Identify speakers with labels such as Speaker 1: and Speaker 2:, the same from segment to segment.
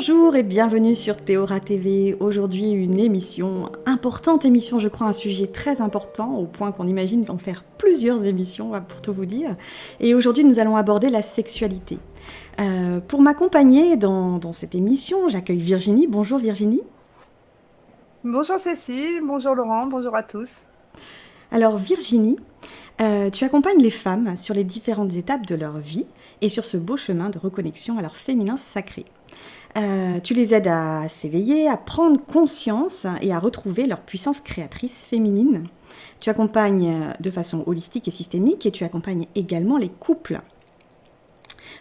Speaker 1: Bonjour et bienvenue sur Théora TV. Aujourd'hui, une émission, importante émission, je crois, un sujet très important, au point qu'on imagine en faire plusieurs émissions, pour tout vous dire. Et aujourd'hui, nous allons aborder la sexualité. Pour m'accompagner dans cette émission, j'accueille Virginie. Bonjour Virginie.
Speaker 2: Bonjour Cécile, bonjour Laurent, bonjour à tous.
Speaker 1: Alors Virginie, tu accompagnes les femmes sur les différentes étapes de leur vie et sur ce beau chemin de reconnexion à leur féminin sacré. Tu les aides à s'éveiller, à prendre conscience et à retrouver leur puissance créatrice féminine. Tu accompagnes de façon holistique et systémique et tu accompagnes également les couples.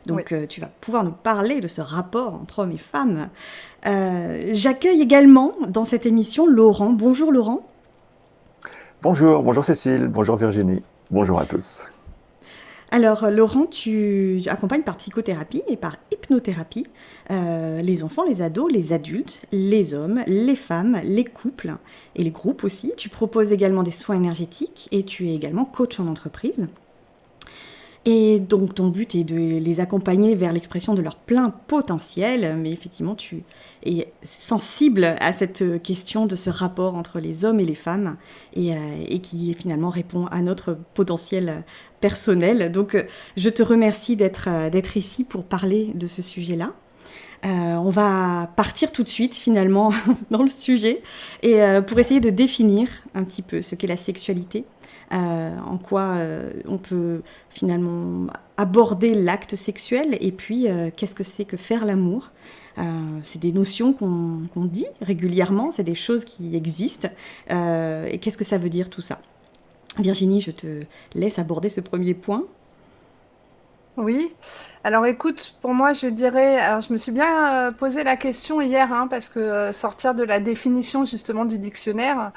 Speaker 2: Oui.
Speaker 1: Donc tu vas pouvoir nous parler de ce rapport entre hommes et femmes. J'accueille également dans cette émission Laurent. Bonjour Laurent.
Speaker 3: Bonjour, bonjour Cécile, bonjour Virginie, bonjour à tous.
Speaker 1: Alors Laurent, tu accompagnes par psychothérapie et par hypnothérapie les enfants, les ados, les adultes, les hommes, les femmes, les couples et les groupes aussi. Tu proposes également des soins énergétiques et tu es également coach en entreprise. Et donc ton but est de les accompagner vers l'expression de leur plein potentiel, mais effectivement tu es sensible à cette question de ce rapport entre les hommes et les femmes et qui finalement répond à notre potentiel personnel. Donc je te remercie d'être ici pour parler de ce sujet-là. On va partir tout de suite finalement dans le sujet et pour essayer de définir un petit peu ce qu'est la sexualité, en quoi on peut finalement aborder l'acte sexuel et puis qu'est-ce que c'est que faire l'amour. C'est des notions qu'on dit régulièrement, c'est des choses qui existent et qu'est-ce que ça veut dire tout ça. Virginie, je te laisse aborder ce premier point.
Speaker 2: Oui, alors écoute, pour moi je dirais, alors je me suis bien posé la question hier, hein, parce que sortir de la définition justement du dictionnaire,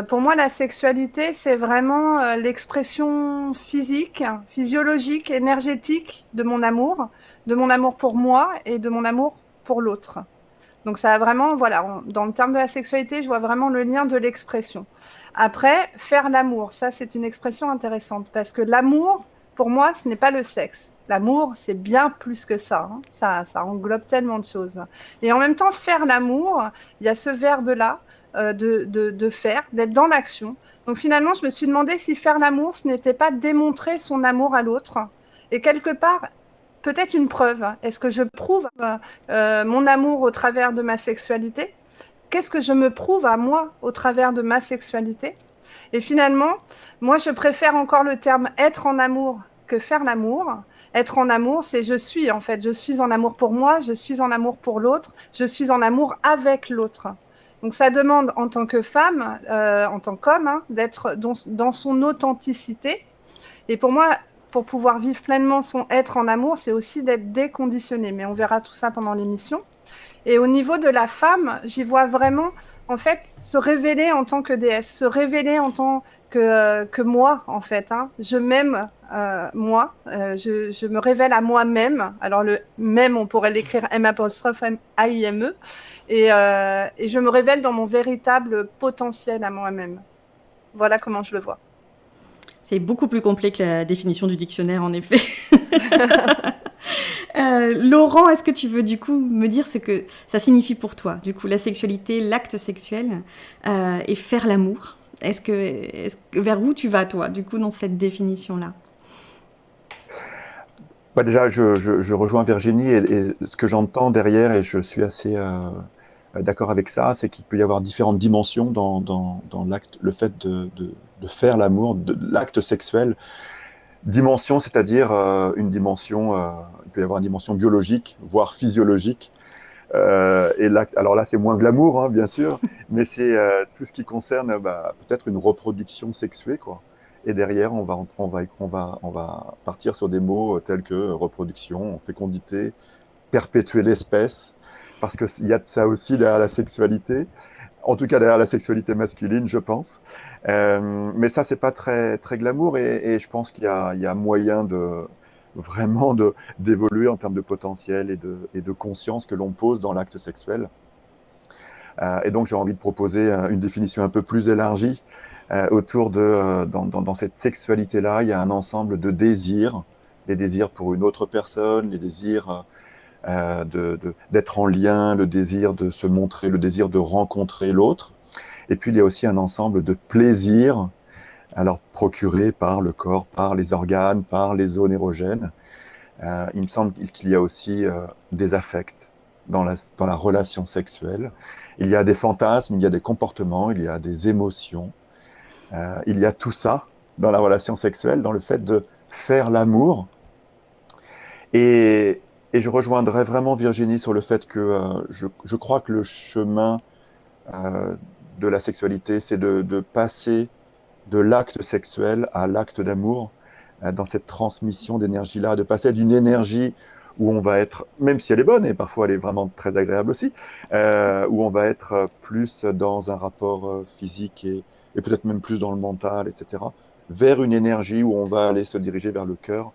Speaker 2: pour moi la sexualité c'est vraiment l'expression physique, physiologique, énergétique de mon amour pour moi et de mon amour pour l'autre. Donc ça a vraiment, voilà, dans le terme de la sexualité, je vois vraiment le lien de l'expression. Après, faire l'amour, ça c'est une expression intéressante parce que l'amour, pour moi, ce n'est pas le sexe. L'amour, c'est bien plus que ça, hein. Ça englobe tellement de choses. Et en même temps, faire l'amour, il y a ce verbe-là de faire, d'être dans l'action. Donc finalement, je me suis demandé si faire l'amour, ce n'était pas démontrer son amour à l'autre. Et quelque part, peut-être une preuve. Est-ce que je prouve mon amour au travers de ma sexualité? Qu'est-ce que je me prouve à moi au travers de ma sexualité? Et finalement, moi, je préfère encore le terme être en amour que faire l'amour. Être en amour, c'est je suis, en fait. Je suis en amour pour moi, je suis en amour pour l'autre, je suis en amour avec l'autre. Donc, ça demande en tant que femme, en tant qu'homme, hein, d'être dans son authenticité. Et pour moi, pour pouvoir vivre pleinement son être en amour, c'est aussi d'être déconditionné. Mais on verra tout ça pendant l'émission. Et au niveau de la femme, j'y vois vraiment, en fait, se révéler en tant que déesse, se révéler en tant que moi, en fait, hein. Je m'aime, moi, je me révèle à moi-même. Alors, le même, on pourrait l'écrire M'-A-I-M-E. Et je me révèle dans mon véritable potentiel à moi-même. Voilà comment je le vois.
Speaker 1: C'est beaucoup plus complet que la définition du dictionnaire, en effet. Laurent, est-ce que tu veux du coup me dire ce que ça signifie pour toi, du coup, la sexualité, l'acte sexuel et faire l'amour? Vers où tu vas, toi, du coup, dans cette définition-là?
Speaker 3: Bah déjà, je rejoins Virginie et ce que j'entends derrière, et je suis assez d'accord avec ça, c'est qu'il peut y avoir différentes dimensions dans l'acte, le fait de faire l'amour, de l'acte sexuel. Dimension, c'est-à-dire une dimension, il peut y avoir une dimension biologique, voire physiologique. Et l'acte, alors là, c'est moins glamour, hein, bien sûr, mais c'est tout ce qui concerne peut-être une reproduction sexuée, quoi. Et derrière, on va partir sur des mots tels que reproduction, fécondité, perpétuer l'espèce, parce qu'il y a de ça aussi derrière la sexualité, en tout cas derrière la sexualité masculine, je pense. Mais ça, c'est pas très, très glamour, et je pense il y a moyen de vraiment d'évoluer en termes de potentiel et de conscience que l'on pose dans l'acte sexuel. Et donc, j'ai envie de proposer une définition un peu plus élargie autour de, dans cette sexualité-là, il y a un ensemble de désirs, les désirs pour une autre personne, les désirs d'être en lien, le désir de se montrer, le désir de rencontrer l'autre. Et puis il y a aussi un ensemble de plaisirs, alors procurés par le corps, par les organes, par les zones érogènes. Il me semble qu'il y a aussi des affects dans la relation sexuelle. Il y a des fantasmes, il y a des comportements, il y a des émotions. Il y a tout ça dans la relation sexuelle, dans le fait de faire l'amour. Et, et je rejoindrai vraiment Virginie sur le fait que je crois que le chemin euh, de la sexualité, c'est de passer de l'acte sexuel à l'acte d'amour, dans cette transmission d'énergie-là, de passer d'une énergie où on va être, même si elle est bonne, et parfois elle est vraiment très agréable aussi, où on va être plus dans un rapport physique et peut-être même plus dans le mental, etc., vers une énergie où on va aller se diriger vers le cœur,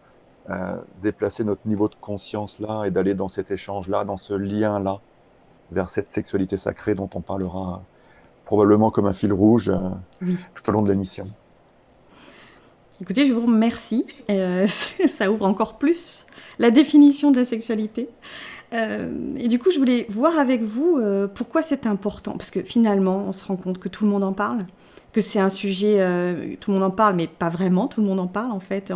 Speaker 3: déplacer notre niveau de conscience là et d'aller dans cet échange-là, dans ce lien-là, vers cette sexualité sacrée dont on parlera probablement comme un fil rouge
Speaker 1: Oui.
Speaker 3: tout au long de l'émission.
Speaker 1: Écoutez, je vous remercie. Ça ouvre encore plus la définition de la sexualité. Et du coup, je voulais voir avec vous pourquoi c'est important. Parce que finalement, on se rend compte que tout le monde en parle, que c'est un sujet, tout le monde en parle, mais pas vraiment, tout le monde en parle en fait.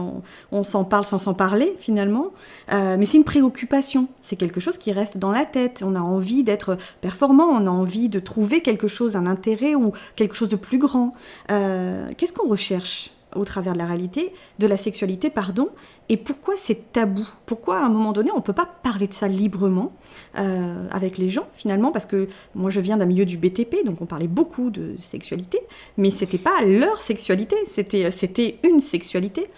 Speaker 1: On s'en parle sans s'en parler finalement. Mais c'est une préoccupation, c'est quelque chose qui reste dans la tête. On a envie d'être performant, on a envie de trouver quelque chose, un intérêt ou quelque chose de plus grand. Qu'est-ce qu'on recherche au travers de la réalité, de la sexualité, pardon, et pourquoi c'est tabou? Pourquoi à un moment donné on ne peut pas parler de ça librement avec les gens finalement? Parce que moi je viens d'un milieu du BTP, donc on parlait beaucoup de sexualité, mais c'était pas leur sexualité, c'était une sexualité.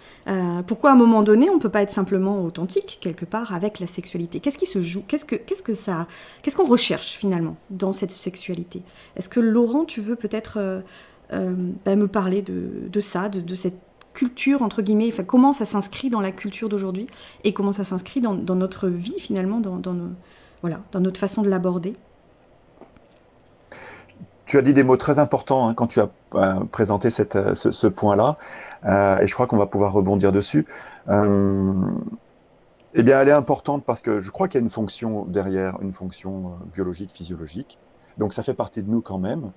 Speaker 1: Pourquoi à un moment donné on ne peut pas être simplement authentique quelque part avec la sexualité? Qu'est-ce qui se joue? Qu'est-ce qu'on recherche finalement dans cette sexualité? Est-ce que Laurent, tu veux peut-être me parler de ça, de cette culture, entre guillemets, enfin, comment ça s'inscrit dans la culture d'aujourd'hui et comment ça s'inscrit dans notre vie, finalement, dans notre façon de l'aborder.
Speaker 3: Tu as dit des mots très importants quand tu as présenté ce point-là, et je crois qu'on va pouvoir rebondir dessus. Eh bien, elle est importante parce que je crois qu'il y a une fonction derrière, une fonction biologique, physiologique. Donc, ça fait partie de nous quand même.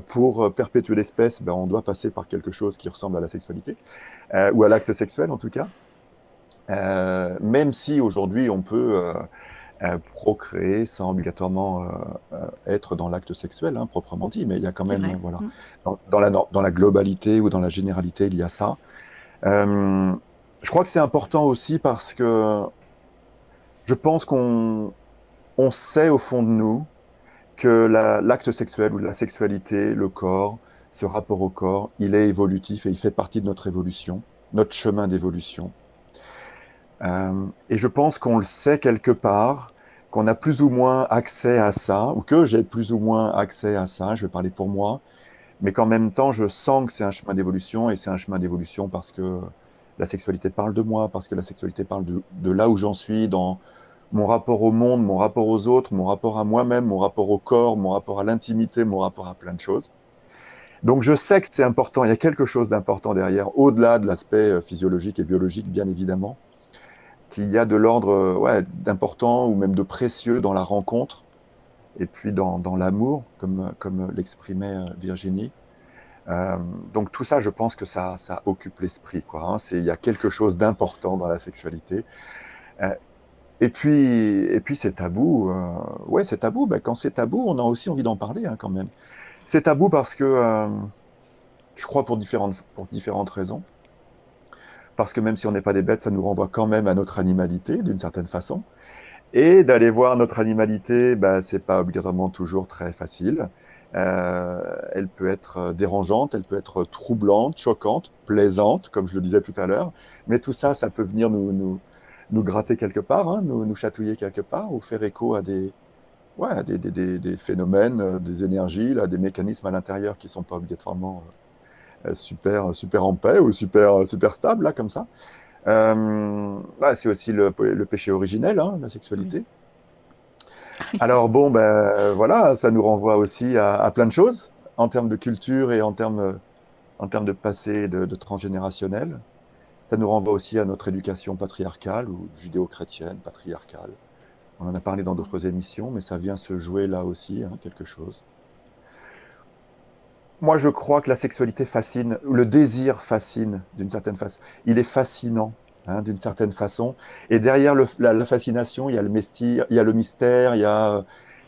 Speaker 3: Pour perpétuer l'espèce, on doit passer par quelque chose qui ressemble à la sexualité, ou à l'acte sexuel en tout cas. Même si aujourd'hui on peut procréer sans obligatoirement être dans l'acte sexuel, proprement dit, mais il y a quand
Speaker 1: C'est
Speaker 3: même,
Speaker 1: vrai.
Speaker 3: voilà, dans la globalité ou dans la généralité, il y a ça. Je crois que c'est important aussi parce que je pense qu'on sait au fond de nous que l'acte sexuel ou la sexualité, le corps, ce rapport au corps, il est évolutif et il fait partie de notre évolution, notre chemin d'évolution. Et je pense qu'on le sait quelque part, qu'on a plus ou moins accès à ça, ou que j'ai plus ou moins accès à ça, je vais parler pour moi, mais qu'en même temps, je sens que c'est un chemin d'évolution, et c'est un chemin d'évolution parce que la sexualité parle de moi, parce que la sexualité parle de là où j'en suis, dans mon rapport au monde, mon rapport aux autres, mon rapport à moi-même, mon rapport au corps, mon rapport à l'intimité, mon rapport à plein de choses. Donc je sais que c'est important, il y a quelque chose d'important derrière, au-delà de l'aspect physiologique et biologique, bien évidemment, qu'il y a de l'ordre d'important ou même de précieux dans la rencontre, et puis dans l'amour, comme l'exprimait Virginie. Donc tout ça, je pense que ça occupe l'esprit, quoi. Il y a quelque chose d'important dans la sexualité. Et puis c'est tabou. Ouais, c'est tabou. Quand c'est tabou, on a aussi envie d'en parler quand même. C'est tabou parce que je crois pour différentes raisons. Parce que même si on n'est pas des bêtes, ça nous renvoie quand même à notre animalité, d'une certaine façon. Et d'aller voir notre animalité, c'est pas obligatoirement toujours très facile. Elle peut être dérangeante, elle peut être troublante, choquante, plaisante, comme je le disais tout à l'heure. Mais tout ça, ça peut venir nous gratter quelque part, nous chatouiller quelque part, ou faire écho à des phénomènes, des énergies, là, des mécanismes à l'intérieur qui sont pas obligatoirement super en paix ou super stables, là, comme ça. C'est aussi le péché originel, la sexualité. Alors bon, voilà, ça nous renvoie aussi à plein de choses en termes de culture et en termes de passé de transgénérationnel. Ça nous renvoie aussi à notre éducation patriarcale ou judéo-chrétienne, patriarcale. On en a parlé dans d'autres émissions, mais ça vient se jouer là aussi, hein, quelque chose. Moi, je crois que la sexualité fascine, le désir fascine d'une certaine façon. Il est fascinant, hein, d'une certaine façon. Et derrière la fascination, il y a il y a le mystère,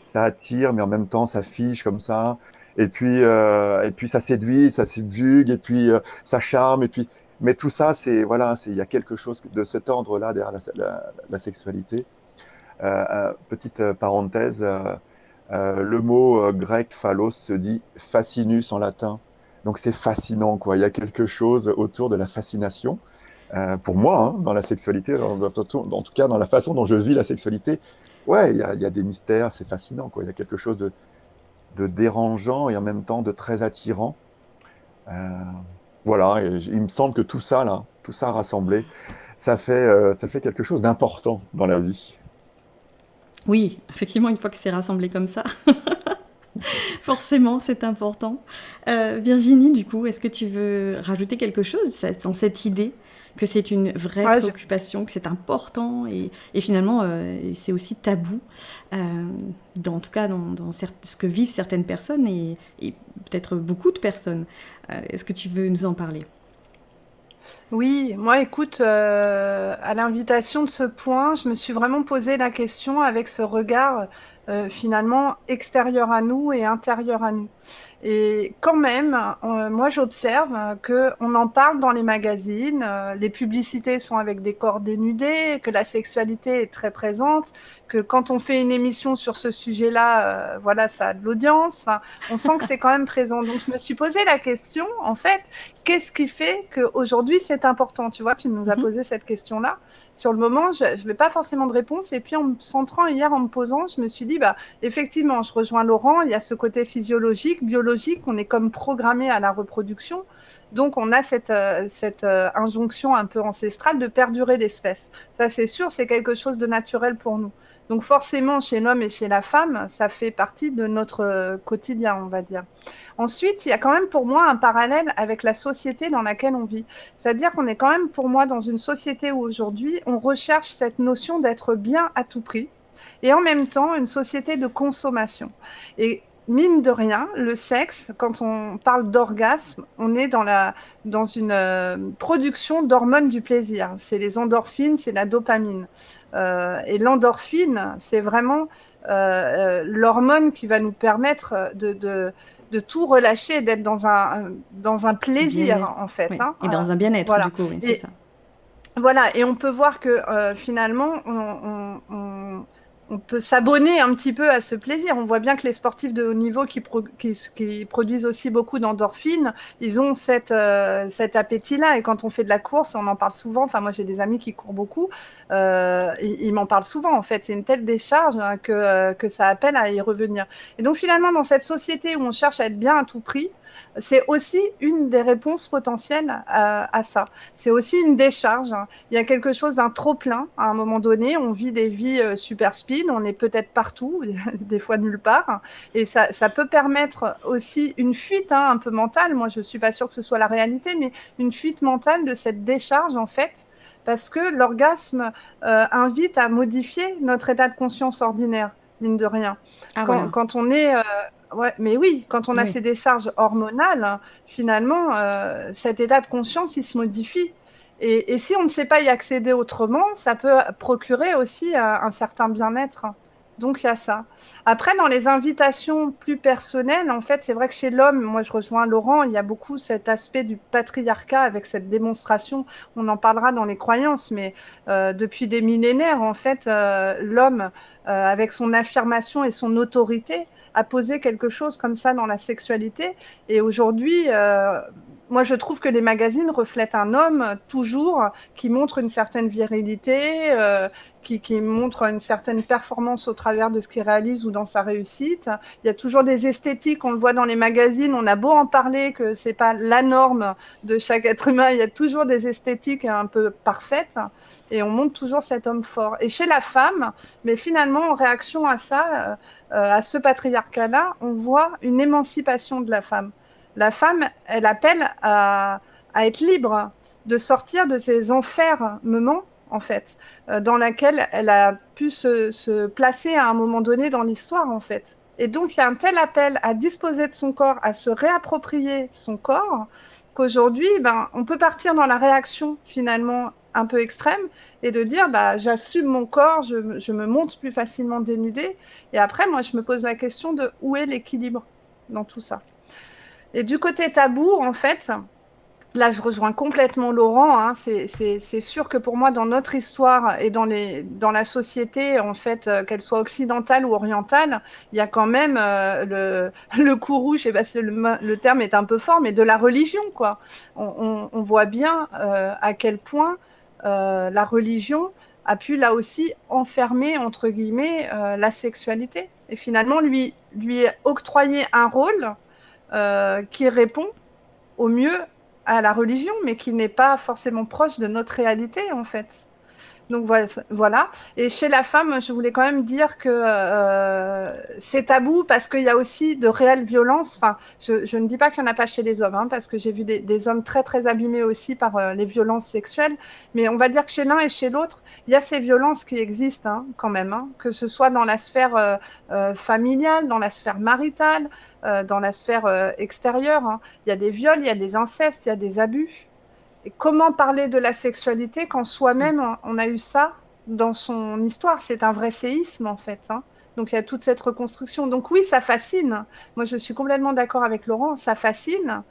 Speaker 3: ça attire, mais en même temps, ça fige comme ça. Et puis ça séduit, ça subjugue, et puis ça charme, et puis. Mais tout ça, voilà, il y a quelque chose de cet ordre-là derrière la sexualité. Petite parenthèse. Le mot grec phallos se dit fascinus en latin. Donc c'est fascinant, quoi. Il y a quelque chose autour de la fascination. Pour moi, hein, dans la sexualité, en tout cas dans la façon dont je vis la sexualité, ouais, il y a des mystères, c'est fascinant, quoi. Il y a quelque chose de dérangeant et en même temps de très attirant. Euh, voilà, et il me semble que tout ça, là, tout ça rassemblé, ça fait quelque chose d'important dans la vie.
Speaker 1: Oui, effectivement, une fois que c'est rassemblé comme ça, forcément, c'est important. Virginie, du coup, est-ce que tu veux rajouter quelque chose dans cette idée que c'est une vraie
Speaker 2: Ouais,
Speaker 1: préoccupation, que c'est important et finalement, c'est aussi tabou, en tout cas dans ce que vivent certaines personnes et peut-être beaucoup de personnes. Est-ce que tu veux nous en parler?
Speaker 2: Oui, moi, écoute, à l'invitation de ce point, je me suis vraiment posé la question avec ce regard finalement extérieur à nous et intérieur à nous. Et quand même, moi, j'observe que on en parle dans les magazines, les publicités sont avec des corps dénudés, que la sexualité est très présente, que quand on fait une émission sur ce sujet-là, voilà, ça a de l'audience. Enfin, on sent que c'est quand même présent. Donc, je me suis posé la question, en fait, qu'est-ce qui fait qu'aujourd'hui c'est important? Tu vois, tu nous as posé cette question-là. Sur le moment, je n'avais pas forcément de réponse. Et puis, en me centrant hier, en me posant, je me suis dit, bah, effectivement, je rejoins Laurent, il y a ce côté physiologique, biologique, on est comme programmé à la reproduction. Donc, on a cette injonction un peu ancestrale de perdurer l'espèce. Ça, c'est sûr, c'est quelque chose de naturel pour nous. Donc, forcément, chez l'homme et chez la femme, ça fait partie de notre quotidien, on va dire. Ensuite, il y a quand même pour moi un parallèle avec la société dans laquelle on vit. C'est-à-dire qu'on est quand même pour moi dans une société où aujourd'hui on recherche cette notion d'être bien à tout prix et en même temps une société de consommation. Et mine de rien, le sexe, quand on parle d'orgasme, on est dans une production d'hormones du plaisir. C'est les endorphines, c'est la dopamine. Et l'endorphine, c'est vraiment l'hormone qui va nous permettre de tout relâcher et d'être dans un plaisir, en fait.
Speaker 1: Oui.
Speaker 2: Hein.
Speaker 1: Et dans un bien-être,
Speaker 2: Voilà.
Speaker 1: du coup, oui, c'est ça.
Speaker 2: Voilà, et on peut voir que finalement, on peut s'abonner un petit peu à ce plaisir. On voit bien que les sportifs de haut niveau qui produisent aussi beaucoup d'endorphines, ils ont cet appétit-là. Et quand on fait de la course, on en parle souvent. Enfin, moi, j'ai des amis qui courent beaucoup. Ils m'en parlent souvent, en fait. C'est une telle décharge hein, que ça appelle à y revenir. Et donc, finalement, dans cette société où on cherche à être bien à tout prix, c'est aussi une des réponses potentielles à ça. C'est aussi une décharge. Hein. Il y a quelque chose d'un trop-plein. À un moment donné, on vit des vies super speed, on est peut-être partout, des fois nulle part. Et ça peut permettre aussi une fuite hein, un peu mentale. Moi, je ne suis pas sûre que ce soit la réalité, mais une fuite mentale de cette décharge, en fait, parce que l'orgasme invite à modifier notre état de conscience ordinaire, mine de rien.
Speaker 1: Ah, voilà.
Speaker 2: Quand on est... ouais, mais oui, quand on a ces décharges hormonales, finalement, cet état de conscience, il se modifie. Et si on ne sait pas y accéder autrement, ça peut procurer aussi un certain bien-être. Donc, il y a ça. Après, dans les invitations plus personnelles, en fait, c'est vrai que chez l'homme, moi, je rejoins Laurent, il y a beaucoup cet aspect du patriarcat avec cette démonstration. On en parlera dans les croyances, mais depuis des millénaires, en fait, l'homme, avec son affirmation et son autorité, a posé quelque chose comme ça dans la sexualité. Et aujourd'hui, moi, je trouve que les magazines reflètent un homme toujours qui montre une certaine virilité, qui montre une certaine performance au travers de ce qu'il réalise ou dans sa réussite. Il y a toujours des esthétiques, on le voit dans les magazines, on a beau en parler que c'est pas la norme de chaque être humain, il y a toujours des esthétiques un peu parfaites et on montre toujours cet homme fort. Et chez la femme, mais finalement, en réaction à ça, à ce patriarcat-là, on voit une émancipation de la femme. La femme, elle appelle à être libre, de sortir de ces enfermements en fait, dans laquelle elle a pu se placer à un moment donné dans l'histoire, en fait. Et donc, il y a un tel appel à disposer de son corps, à se réapproprier son corps, qu'aujourd'hui, ben, on peut partir dans la réaction, finalement, un peu extrême, et de dire, bah, j'assume mon corps, je me montre plus facilement dénudée. Et après, moi, je me pose la question de où est l'équilibre dans tout ça. Et du côté tabou, en fait, là, je rejoins complètement Laurent, hein. C'est sûr que pour moi, dans notre histoire et dans la société, en fait, qu'elle soit occidentale ou orientale, il y a quand même le courroux, je sais pas si le terme est un peu fort, mais de la religion, quoi. On voit bien à quel point la religion a pu là aussi enfermer, entre guillemets, la sexualité. Et finalement, lui octroyer un rôle qui répond au mieux à la religion, mais qui n'est pas forcément proche de notre réalité, en fait. Donc voilà. Et chez la femme, je voulais quand même dire que c'est tabou parce qu'il y a aussi de réelles violences. Enfin, je ne dis pas qu'il n'y en a pas chez les hommes, hein, parce que j'ai vu des hommes très très abîmés aussi par les violences sexuelles. Mais on va dire que chez l'un et chez l'autre, il y a ces violences qui existent, hein, quand même, hein, que ce soit dans la sphère familiale, dans la sphère maritale, dans la sphère extérieure, hein. Il y a des viols, il y a des incestes, il y a des abus. Et comment parler de la sexualité quand soi-même on a eu ça dans son histoire? C'est un vrai séisme, en fait, hein. Donc il y a toute cette reconstruction. Donc oui, ça fascine. Moi, je suis complètement d'accord avec Laurent, ça fascine.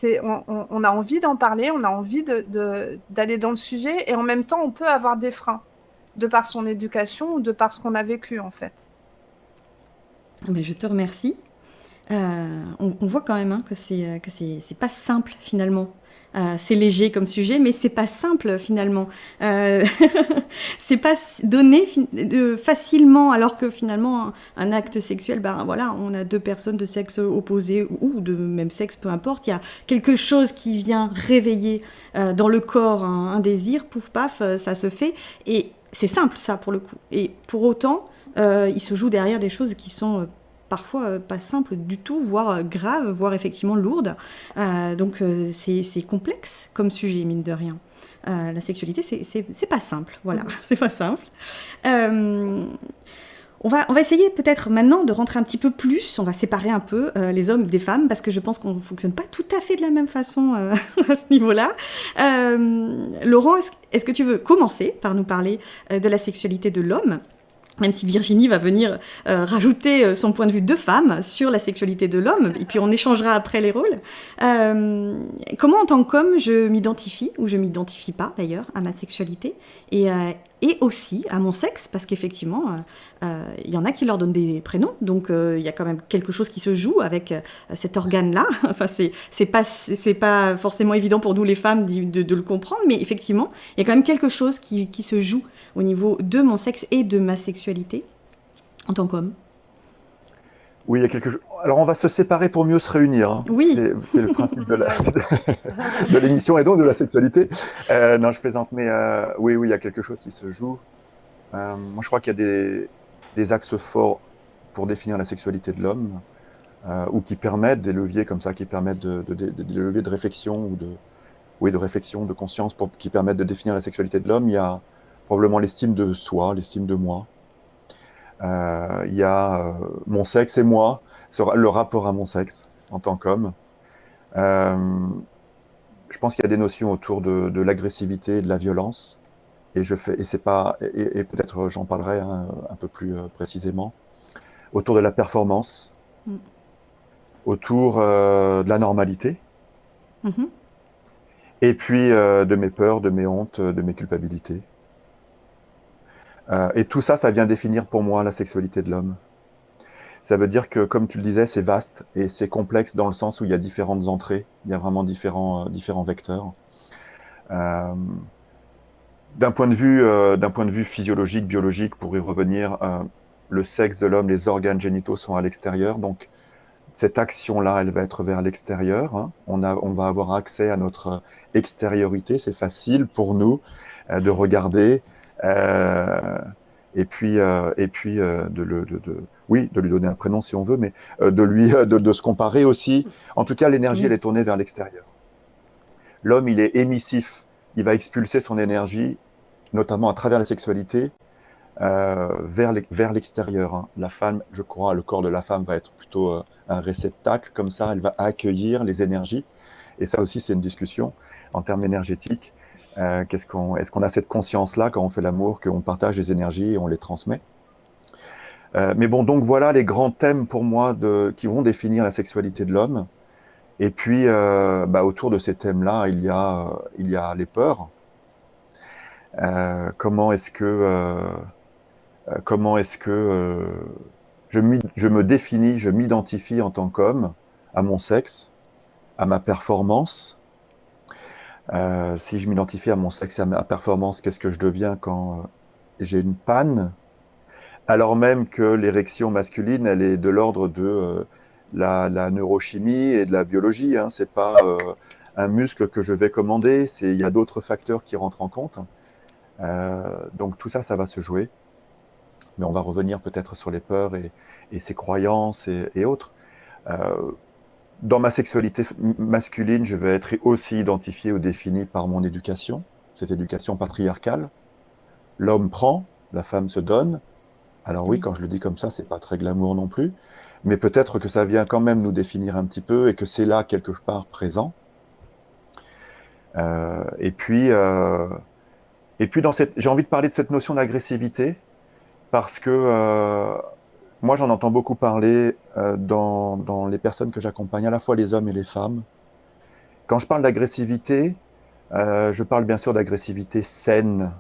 Speaker 2: On a envie d'en parler, on a envie d'aller dans le sujet, et en même temps, on peut avoir des freins, de par son éducation ou de par ce qu'on a vécu, en fait.
Speaker 1: Mais je te remercie. On voit quand même, hein, que c'est pas simple finalement. C'est léger comme sujet, mais c'est pas simple finalement. C'est pas donné facilement, alors que finalement un acte sexuel, ben voilà, on a deux personnes de sexe opposé ou de même sexe, peu importe. Il y a quelque chose qui vient réveiller dans le corps un désir, pouf paf, ça se fait, et c'est simple ça pour le coup. Et pour autant, il se joue derrière des choses qui sont parfois pas simples du tout, voire graves, voire effectivement lourdes. Donc c'est complexe comme sujet, mine de rien. La sexualité, c'est pas simple, voilà, c'est pas simple. On va essayer peut-être maintenant de rentrer un petit peu plus, on va séparer un peu les hommes des femmes, parce que je pense qu'on ne fonctionne pas tout à fait de la même façon à ce niveau-là. Laurent, est-ce que tu veux commencer par nous parler de la sexualité de l'homme ? Même si Virginie va venir rajouter son point de vue de femme sur la sexualité de l'homme, et puis on échangera après les rôles. Comment en tant qu'homme je m'identifie, ou je m'identifie pas d'ailleurs, à ma sexualité, et aussi à mon sexe, parce qu'effectivement, il y en a qui leur donnent des prénoms, donc il y a quand même quelque chose qui se joue avec cet organe-là. Enfin, c'est pas forcément évident pour nous les femmes de le comprendre, mais effectivement, il y a quand même quelque chose qui se joue au niveau de mon sexe et de ma sexualité en tant qu'homme.
Speaker 3: Oui, il y a quelque chose. Alors, on va se séparer pour mieux se réunir, hein.
Speaker 1: Oui.
Speaker 3: C'est le principe de l'émission et donc de la sexualité. Non, je plaisante, mais oui, il y a quelque chose qui se joue. Moi, je crois qu'il y a des axes forts pour définir la sexualité de l'homme, ou qui permettent des leviers comme ça, qui permettent des leviers de réflexion de réflexion, de conscience, qui permettent de définir la sexualité de l'homme. Il y a probablement l'estime de soi, l'estime de moi. Il y a mon sexe et moi, le rapport à mon sexe en tant qu'homme. Je pense qu'il y a des notions autour de l'agressivité et de la violence, et peut-être j'en parlerai un peu plus précisément, autour de la performance, autour de la normalité, et puis de mes peurs, de mes hontes, de mes culpabilités. Et tout ça, ça vient définir pour moi la sexualité de l'homme. Ça veut dire que, comme tu le disais, c'est vaste et c'est complexe dans le sens où il y a différentes entrées, il y a vraiment différents vecteurs. D'un point de vue physiologique, biologique, pour y revenir, le sexe de l'homme, les organes génitaux sont à l'extérieur, donc cette action-là, elle va être vers l'extérieur, hein. On va avoir accès à notre extériorité, c'est facile pour nous de regarder, et puis de lui donner un prénom si on veut, mais de se comparer aussi. En tout cas, l'énergie, elle est tournée vers l'extérieur. L'homme, il est émissif, il va expulser son énergie notamment à travers la sexualité, vers l'extérieur, hein. La femme, je crois, le corps de la femme va être plutôt un réceptacle, comme ça, elle va accueillir les énergies. Et ça aussi, c'est une discussion en termes énergétiques. Est-ce qu'on a cette conscience-là quand on fait l'amour, qu'on partage les énergies et on les transmet? Mais bon, donc voilà les grands thèmes pour moi qui vont définir la sexualité de l'homme. Et puis, autour de ces thèmes-là, il y a les peurs. Comment est-ce que je me définis, je m'identifie en tant qu'homme à mon sexe, à ma performance. Si je m'identifie à mon sexe et à ma performance, qu'est-ce que je deviens quand j'ai une panne? Alors même que l'érection masculine, elle est de l'ordre de la neurochimie et de la biologie, hein. C'est pas un muscle que je vais commander, il y a d'autres facteurs qui rentrent en compte. Donc tout ça, ça va se jouer. Mais on va revenir peut-être sur les peurs et ses croyances et autres. Dans ma sexualité masculine, je vais être aussi identifié ou défini par mon éducation, cette éducation patriarcale. L'homme prend, la femme se donne. Alors oui,
Speaker 1: Oui.
Speaker 3: quand je le dis comme ça, c'est pas très glamour non plus, mais peut-être que ça vient quand même nous définir un petit peu et que c'est là quelque part présent. Euh, et puis, euh, et puis j'ai envie de parler de cette notion d'agressivité parce que moi j'en entends beaucoup parler dans les personnes que j'accompagne, à la fois les hommes et les femmes. Quand je parle d'agressivité, je parle bien sûr d'agressivité saine.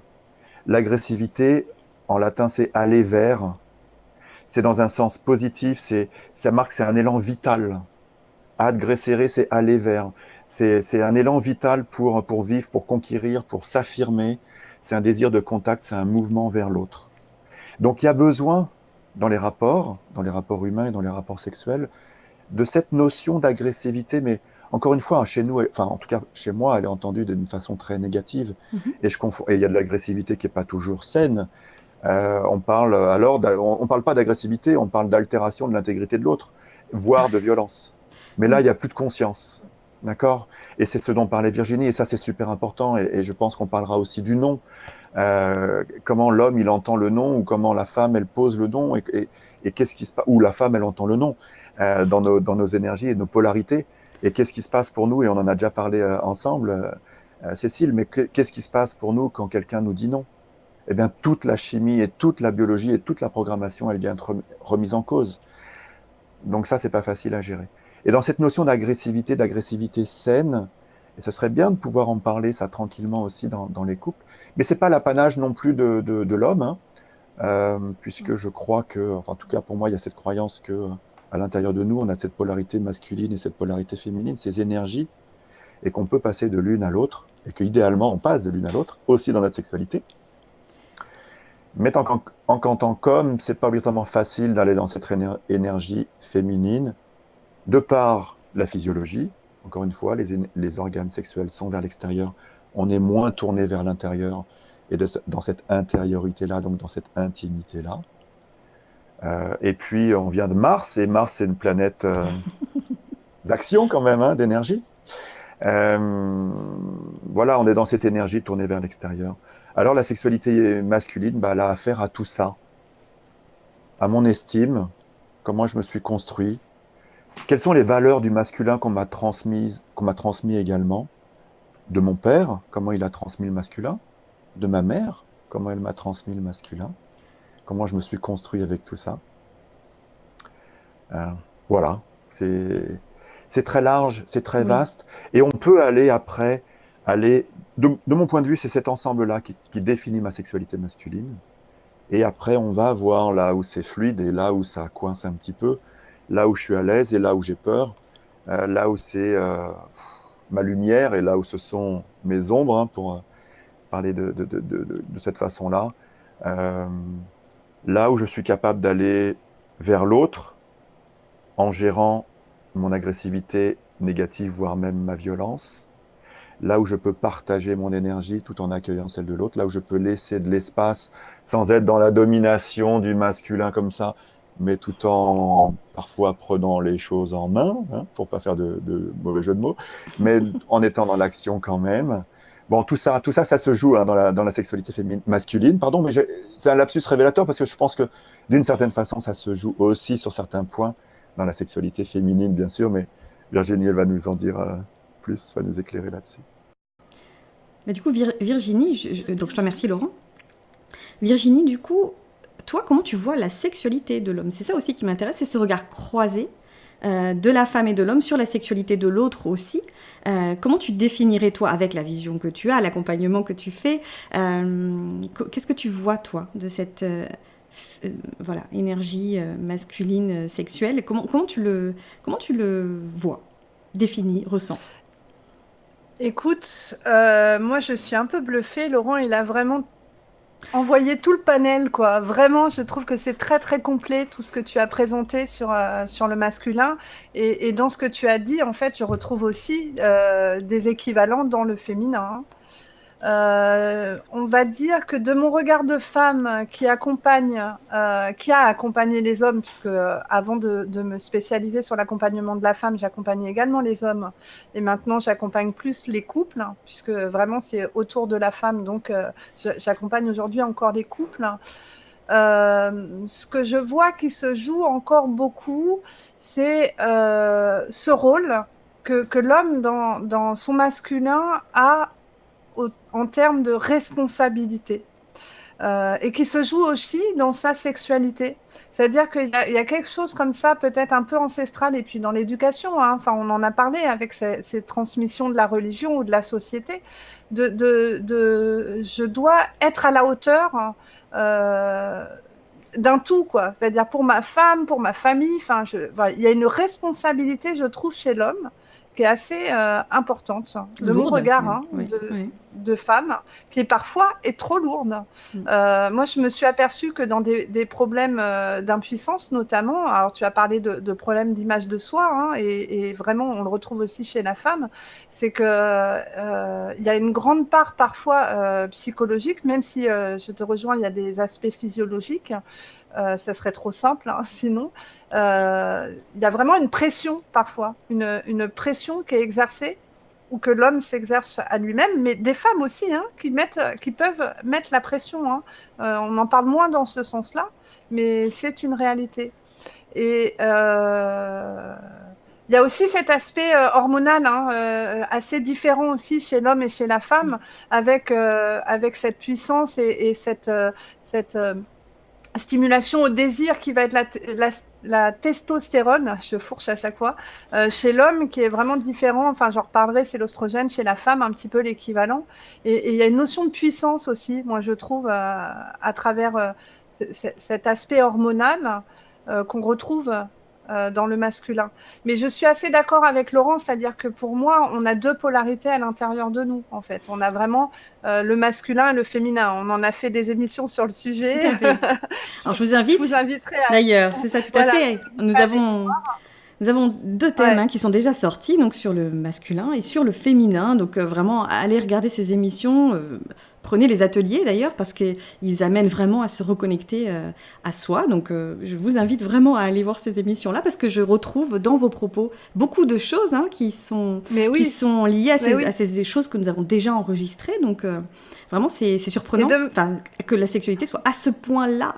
Speaker 3: L'agressivité, en latin, c'est aller vers. C'est dans un sens positif, c'est un élan vital. Aggressere, c'est aller vers. C'est un élan vital pour vivre, pour conquérir, pour s'affirmer. C'est un désir de contact, c'est un mouvement vers l'autre. Donc il y a besoin, dans les rapports humains et dans les rapports sexuels, de cette notion d'agressivité, mais encore une fois, chez nous, enfin en tout cas chez moi, elle est entendue d'une façon très négative.
Speaker 1: Mhm.
Speaker 3: Et il y a de l'agressivité qui n'est pas toujours saine. On parle pas d'agressivité, on parle d'altération de l'intégrité de l'autre, voire de violence. Mais là, il
Speaker 1: Oui.
Speaker 3: n'y a plus de conscience. D'accord? Et c'est ce dont parlait Virginie, et ça, c'est super important. Et je pense qu'on parlera aussi du nom. Comment l'homme, il entend le nom, ou comment la femme, elle pose le nom, et qu'est-ce qui se passe, ou la femme, elle entend le nom dans nos énergies et nos polarités. Et qu'est-ce qui se passe pour nous, et on en a déjà parlé ensemble, Cécile, mais qu'est-ce qui se passe pour nous quand quelqu'un nous dit non? Eh bien, toute la chimie et toute la biologie et toute la programmation, elle vient être remise en cause. Donc ça, c'est pas facile à gérer. Et dans cette notion d'agressivité saine, et ce serait bien de pouvoir en parler ça tranquillement aussi dans les couples, mais c'est pas l'apanage non plus de l'homme, hein, puisque je crois que, enfin en tout cas pour moi, il y a cette croyance que à l'intérieur de nous, on a cette polarité masculine et cette polarité féminine, ces énergies, et qu'on peut passer de l'une à l'autre, et qu'idéalement on passe de l'une à l'autre, aussi dans notre sexualité. Mais en tant qu'homme, c'est pas obligatoirement facile d'aller dans cette énergie féminine, de par la physiologie. Encore une fois, les organes sexuels sont vers l'extérieur. On est moins tourné vers l'intérieur et dans cette intériorité-là, donc dans cette intimité-là. Et puis, on vient de Mars, et Mars, c'est une planète d'action quand même, hein, d'énergie. Voilà, on est dans cette énergie tournée vers l'extérieur. Alors la sexualité masculine, bah, elle a affaire à tout ça, à mon estime, comment je me suis construit, quelles sont les valeurs du masculin qu'on m'a transmis également, de mon père, comment il a transmis le masculin, de ma mère, comment elle m'a transmis le masculin, comment je me suis construit avec tout ça. Euh, voilà, c'est très large, c'est très
Speaker 1: Oui.
Speaker 3: vaste, et on peut aller après, de mon point de vue, c'est cet ensemble-là qui définit ma sexualité masculine. Et après, on va voir là où c'est fluide et là où ça coince un petit peu, là où je suis à l'aise et là où j'ai peur, là où c'est ma lumière et là où ce sont mes ombres, hein, pour parler de cette façon-là. Euh, Là où je suis capable d'aller vers l'autre en gérant mon agressivité négative, voire même ma violence. Là où je peux partager mon énergie tout en accueillant celle de l'autre, là où je peux laisser de l'espace sans être dans la domination du masculin comme ça, mais tout en parfois prenant les choses en main, hein, pour pas faire de mauvais jeu de mots, mais en étant dans l'action quand même. Bon, tout ça, ça se joue hein, dans la sexualité masculine, pardon, mais c'est un lapsus révélateur parce que je pense que d'une certaine façon, ça se joue aussi sur certains points dans la sexualité féminine, bien sûr, mais Virginie, elle va nous en dire plus, va nous éclairer là-dessus.
Speaker 1: Mais du coup, Virginie, donc je te remercie Laurent. Virginie, du coup, toi, comment tu vois la sexualité de l'homme? C'est ça aussi qui m'intéresse, c'est ce regard croisé de la femme et de l'homme sur la sexualité de l'autre aussi. Comment tu définirais, toi, avec la vision que tu as, l'accompagnement que tu fais, qu'est-ce que tu vois, toi, de cette voilà, énergie masculine sexuelle? Comment tu le vois, définis, ressens?
Speaker 2: Écoute, moi je suis un peu bluffée. Laurent, il a vraiment envoyé tout le panel, quoi. Vraiment, je trouve que c'est très très complet tout ce que tu as présenté sur le masculin. Et dans ce que tu as dit, en fait, je retrouve aussi des équivalents dans le féminin, hein. On va dire que de mon regard de femme qui a accompagné les hommes, puisque avant de me spécialiser sur l'accompagnement de la femme, j'accompagnais également les hommes. Et maintenant, j'accompagne plus les couples, hein, puisque vraiment c'est autour de la femme. Donc, j'accompagne aujourd'hui encore les couples. Ce que je vois qui se joue encore beaucoup, c'est ce rôle que l'homme dans son masculin a en termes de responsabilité et qui se joue aussi dans sa sexualité. C'est-à-dire qu'il y a quelque chose comme ça, peut-être un peu ancestral, et puis dans l'éducation, hein, enfin, on en a parlé avec ces transmissions de la religion ou de la société, je dois être à la hauteur d'un tout, quoi. C'est-à-dire pour ma femme, pour ma famille, enfin, voilà, il y a une responsabilité, je trouve, chez l'homme qui est assez importante, de mon regard, hein,
Speaker 1: oui, oui.
Speaker 2: de femme, qui parfois est trop lourde. Moi, je me suis aperçue que dans des problèmes d'impuissance, notamment, alors tu as parlé de problèmes d'image de soi, hein, et vraiment, on le retrouve aussi chez la femme, c'est que y a une grande part parfois psychologique, même si je te rejoins, il y a des aspects physiologiques. Ça serait trop simple, hein, sinon. Il y a vraiment une pression parfois, une pression qui est exercée ou que l'homme s'exerce à lui-même, mais des femmes aussi, hein, qui peuvent mettre la pression, hein. On en parle moins dans ce sens-là, mais c'est une réalité. Et il y a aussi cet aspect hormonal, hein, assez différent aussi chez l'homme et chez la femme, avec cette puissance et cette stimulation au désir qui va être la testostérone, je fourche à chaque fois, chez l'homme qui est vraiment différent, enfin j'en reparlerai, c'est l'ostrogène, chez la femme un petit peu l'équivalent, et il y a une notion de puissance aussi, moi je trouve, à travers cet aspect hormonal qu'on retrouve dans le masculin. Mais je suis assez d'accord avec Laurent, c'est-à-dire que pour moi, on a deux polarités à l'intérieur de nous, en fait. On a vraiment le masculin et le féminin. On en a fait des émissions sur le sujet.
Speaker 1: Alors, je vous
Speaker 2: inviterai à...
Speaker 1: D'ailleurs, c'est ça, tout à fait. Nous avons deux thèmes qui sont déjà sortis, donc sur le masculin et sur le féminin. Donc vraiment, allez regarder ces émissions. Prenez les ateliers d'ailleurs, parce qu'ils amènent vraiment à se reconnecter à soi. Donc je vous invite vraiment à aller voir ces émissions-là, parce que je retrouve dans vos propos beaucoup de choses qui sont liées à ces choses que nous avons déjà enregistrées. Donc vraiment, c'est surprenant que la sexualité soit à ce point-là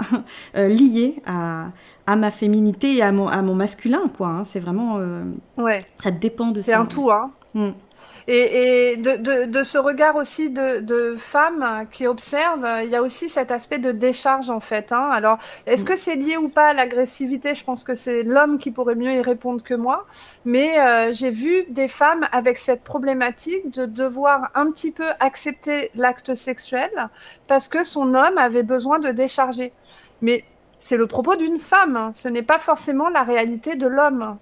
Speaker 1: liée à ma féminité et à mon masculin, quoi. Hein. C'est vraiment... ça dépend de ça.
Speaker 2: C'est un tout, hein. Et de ce regard aussi de femmes qui observent, il y a aussi cet aspect de décharge, en fait, hein. Alors, est-ce que c'est lié ou pas à l'agressivité? Je pense que c'est l'homme qui pourrait mieux y répondre que moi. Mais j'ai vu des femmes avec cette problématique de devoir un petit peu accepter l'acte sexuel parce que son homme avait besoin de décharger. Mais c'est le propos d'une femme, hein. Ce n'est pas forcément la réalité de l'homme.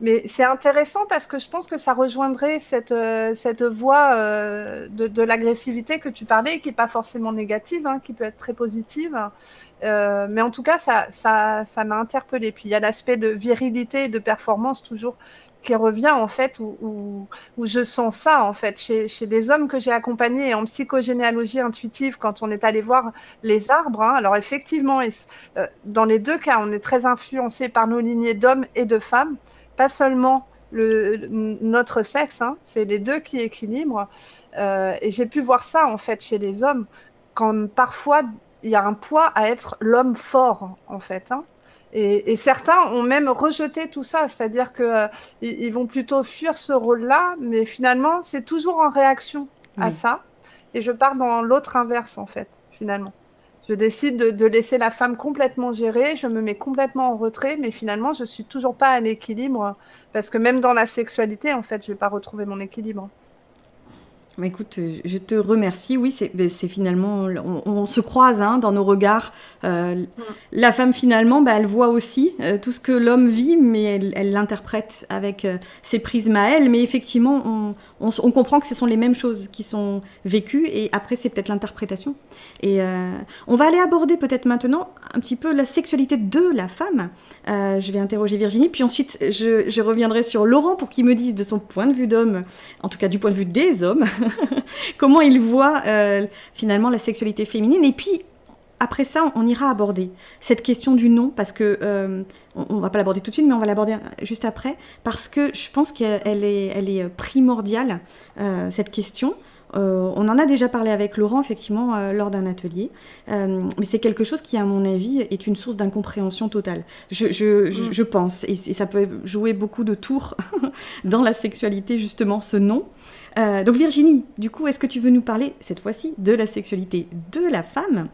Speaker 2: Mais c'est intéressant parce que je pense que ça rejoindrait cette voie de l'agressivité que tu parlais, qui n'est pas forcément négative, hein, qui peut être très positive. Mais en tout cas, ça m'a interpellée. Puis il y a l'aspect de virilité et de performance toujours qui revient, en fait, où je sens ça, en fait, chez des hommes que j'ai accompagnés en psychogénéalogie intuitive, quand on est allé voir les arbres. Hein. Alors effectivement, dans les deux cas, on est très influencé par nos lignées d'hommes et de femmes. Pas seulement notre sexe, hein, c'est les deux qui équilibrent. Et j'ai pu voir ça, en fait, chez les hommes, quand parfois, il y a un poids à être l'homme fort, en fait, hein. Et certains ont même rejeté tout ça, c'est-à-dire que ils vont plutôt fuir ce rôle-là, mais finalement, c'est toujours en réaction à
Speaker 1: Oui.
Speaker 2: ça. Et je pars dans l'autre inverse, en fait, finalement. Je décide de laisser la femme complètement gérer, je me mets complètement en retrait, mais finalement, je suis toujours pas à l'équilibre, parce que même dans la sexualité, en fait, je vais pas retrouver mon équilibre.
Speaker 1: Bah, écoute, je te remercie. Oui, c'est finalement, on se croise hein, dans nos regards. Euh,
Speaker 2: Mm.
Speaker 1: la femme, finalement, bah, elle voit aussi tout ce que l'homme vit, mais elle l'interprète avec ses prismes à elle. Mais effectivement, on comprend que ce sont les mêmes choses qui sont vécues, et après, c'est peut-être l'interprétation. Et on va aller aborder peut-être maintenant un petit peu la sexualité de la femme. Je vais interroger Virginie, puis ensuite, je reviendrai sur Laurent pour qu'il me dise de son point de vue d'homme, en tout cas du point de vue des hommes, comment il voit finalement la sexualité féminine. Et puis, après ça, on ira aborder cette question du nom, parce que on va pas l'aborder tout de suite, mais on va l'aborder juste après, parce que je pense qu'elle est primordiale, cette question. On en a déjà parlé avec Laurent, effectivement, lors d'un atelier. Mais c'est quelque chose qui, à mon avis, est une source d'incompréhension totale. Je pense. Et ça peut jouer beaucoup de tours dans la sexualité, justement, ce nom. Donc Virginie, du coup, est-ce que tu veux nous parler, cette fois-ci, de la sexualité de la femme ?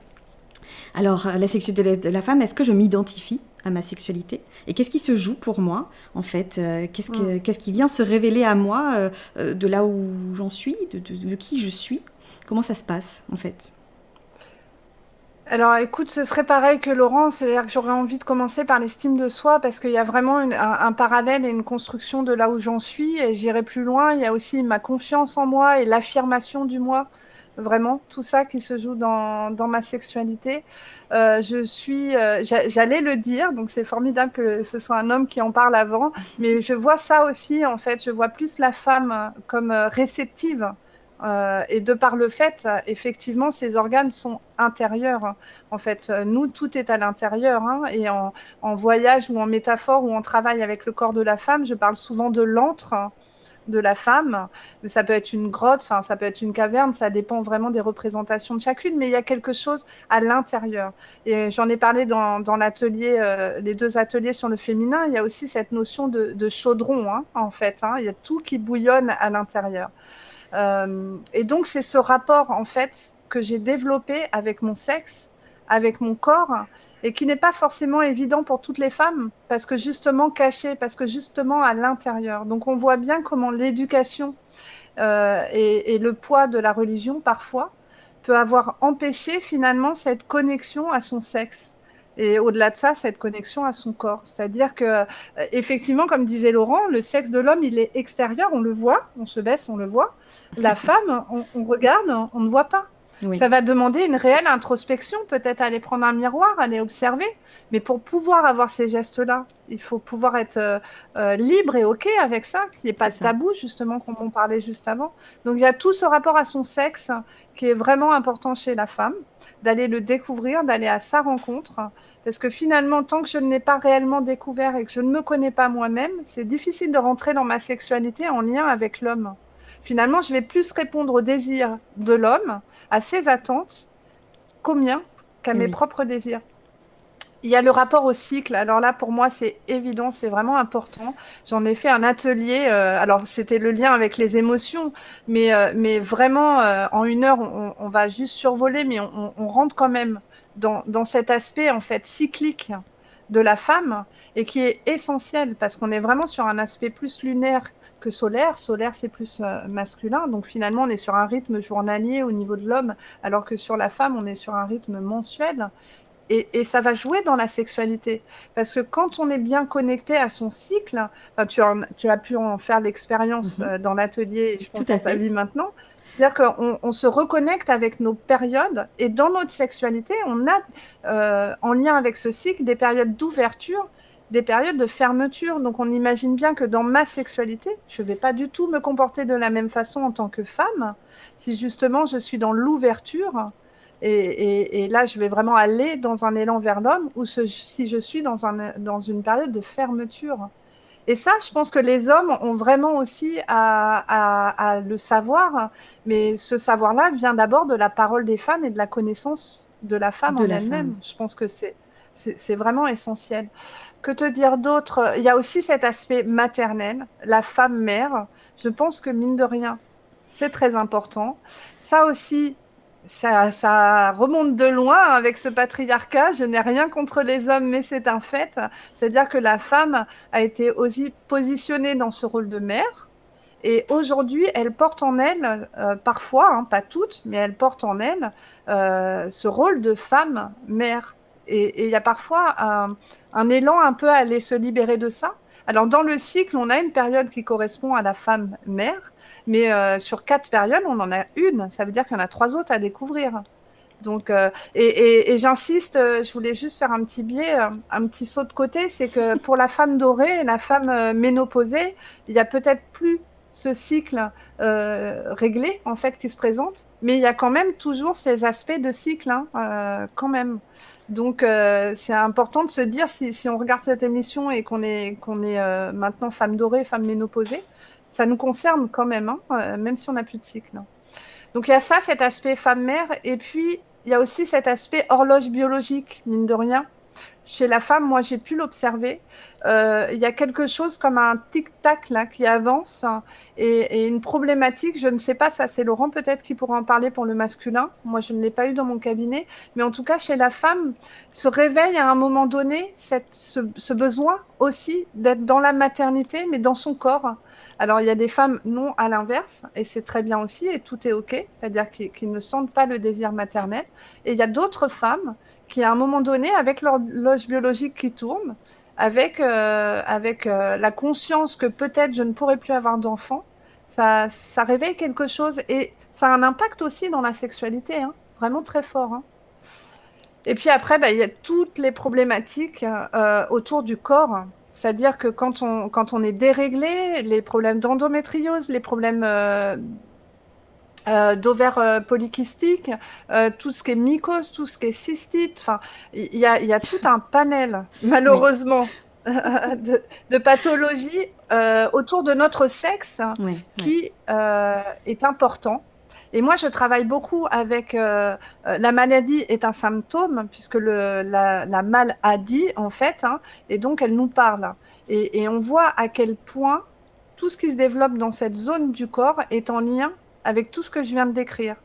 Speaker 1: Alors, la sexualité de la femme, est-ce que je m'identifie à ma sexualité ? Et qu'est-ce qui se joue pour moi, en fait ? Qu'est-ce qui vient se révéler à moi de là où j'en suis, de qui je suis ? Comment ça se passe, en fait ?
Speaker 2: Alors écoute, ce serait pareil que Laurent, c'est-à-dire que j'aurais envie de commencer par l'estime de soi parce qu'il y a vraiment un parallèle et une construction de là où j'en suis et j'irai plus loin. Il y a aussi ma confiance en moi et l'affirmation du moi, vraiment, tout ça qui se joue dans ma sexualité. J'allais le dire, donc c'est formidable que ce soit un homme qui en parle avant, mais je vois ça aussi, en fait, je vois plus la femme comme réceptive. Et de par le fait, effectivement, ces organes sont intérieurs. En fait, nous, tout est à l'intérieur. Hein, et en voyage ou en métaphore ou en travail avec le corps de la femme, je parle souvent de l'antre de la femme. Ça peut être une grotte, enfin, ça peut être une caverne, ça dépend vraiment des représentations de chacune, mais il y a quelque chose à l'intérieur. Et j'en ai parlé dans l'atelier, les 2 ateliers sur le féminin, il y a aussi cette notion de chaudron, hein, en fait. Hein, il y a tout qui bouillonne à l'intérieur. Et donc, c'est ce rapport, en fait, que j'ai développé avec mon sexe, avec mon corps, et qui n'est pas forcément évident pour toutes les femmes, parce que justement caché, parce que justement à l'intérieur. Donc, on voit bien comment l'éducation et le poids de la religion, parfois, peut avoir empêché finalement cette connexion à son sexe. Et au-delà de ça, cette connexion à son corps. C'est-à-dire que, effectivement, comme disait Laurent, le sexe de l'homme, il est extérieur, on le voit, on se baisse, on le voit. La femme, on regarde, on ne voit pas.
Speaker 1: Oui.
Speaker 2: Ça va demander une réelle introspection, peut-être aller prendre un miroir, aller observer. Mais pour pouvoir avoir ces gestes-là, il faut pouvoir être libre et OK avec ça, qu'il n'y ait pas de tabou, justement, comme on parlait juste avant. Donc, il y a tout ce rapport à son sexe qui est vraiment important chez la femme, d'aller le découvrir, d'aller à sa rencontre. Parce que finalement, tant que je ne l'ai pas réellement découvert et que je ne me connais pas moi-même, c'est difficile de rentrer dans ma sexualité en lien avec l'homme. Finalement, je vais plus répondre aux désirs de l'homme, à ses attentes, qu'aux miens, qu'à mes propres désirs. Il y a le rapport au cycle. Alors là, pour moi, c'est évident, c'est vraiment important. J'en ai fait un atelier. Alors, c'était le lien avec les émotions, mais vraiment, en 1 heure, on va juste survoler, mais on rentre quand même dans cet aspect, en fait, cyclique de la femme et qui est essentiel parce qu'on est vraiment sur un aspect plus lunaire que solaire. Solaire, c'est plus masculin. Donc, finalement, on est sur un rythme journalier au niveau de l'homme, alors que sur la femme, on est sur un rythme mensuel. Et ça va jouer dans la sexualité. Parce que quand on est bien connecté à son cycle, tu as pu en faire l'expérience dans l'atelier, je pense, dans ta vie maintenant. C'est-à-dire qu'on se reconnecte avec nos périodes et dans notre sexualité, on a en lien avec ce cycle des périodes d'ouverture, des périodes de fermeture. Donc on imagine bien que dans ma sexualité, je ne vais pas du tout me comporter de la même façon en tant que femme. Si justement je suis dans l'ouverture, et là, je vais vraiment aller dans un élan vers l'homme, ou si je suis dans une période de fermeture. Et ça, je pense que les hommes ont vraiment aussi à le savoir, mais ce savoir-là vient d'abord de la parole des femmes et de la connaissance de la femme
Speaker 1: De
Speaker 2: en
Speaker 1: la femme.
Speaker 2: elle-même. Je pense que c'est vraiment essentiel. Que te dire d'autre? Il y a aussi cet aspect maternel, la femme mère. Je pense que mine de rien, c'est très important. Ça aussi, ça remonte de loin avec ce patriarcat. Je n'ai rien contre les hommes, mais c'est un fait. C'est-à-dire que la femme a été aussi positionnée dans ce rôle de mère. Et aujourd'hui, elle porte en elle, parfois, hein, pas toutes, mais elle porte en elle ce rôle de femme mère. Et il y a parfois un élan un peu à aller se libérer de ça. Alors, dans le cycle, on a une période qui correspond à la femme mère, mais sur 4 périodes, on en a une. Ça veut dire qu'il y en a 3 autres à découvrir. Donc, et j'insiste, je voulais juste faire un petit biais, un petit saut de côté, c'est que pour la femme dorée, la femme ménopausée, il y a peut-être plus ce cycle réglé en fait qui se présente, mais il y a quand même toujours ces aspects de cycle, hein, quand même. Donc, c'est important de se dire si on regarde cette émission et qu'on est maintenant femme dorée, femme ménopausée, ça nous concerne quand même, hein, même si on n'a plus de cycle. Donc il y a ça, cet aspect femme-mère, et puis il y a aussi cet aspect horloge biologique, mine de rien. Chez la femme, moi j'ai pu l'observer, il y a quelque chose comme un tic-tac là qui avance et une problématique, je ne sais pas, ça c'est Laurent peut-être qui pourra en parler pour le masculin, moi je ne l'ai pas eu dans mon cabinet, mais en tout cas chez la femme, se réveille à un moment donné ce besoin aussi d'être dans la maternité, mais dans son corps. Alors il y a des femmes non à l'inverse, et c'est très bien aussi, et tout est ok, c'est-à-dire qu'ils ne sentent pas le désir maternel, et il y a d'autres femmes qui, à un moment donné, avec l'horloge biologique qui tourne, avec la conscience que peut-être je ne pourrai plus avoir d'enfant, ça réveille quelque chose et ça a un impact aussi dans la sexualité, hein, vraiment très fort. Hein. Et puis après, bah, il y a toutes les problématiques autour du corps. C'est-à-dire que quand on est déréglé, les problèmes d'endométriose, les problèmes d'ovaires polykystiques, tout ce qui est mycose, tout ce qui est cystite. Enfin, il y a tout un panel,
Speaker 1: Oui,
Speaker 2: malheureusement, de pathologies autour de notre sexe
Speaker 1: oui, oui.
Speaker 2: qui est important. Et moi, je travaille beaucoup avec la maladie est un symptôme, puisque la maladie, en fait, hein, et donc elle nous parle. Et on voit à quel point tout ce qui se développe dans cette zone du corps est en lien avec tout ce que je viens de décrire.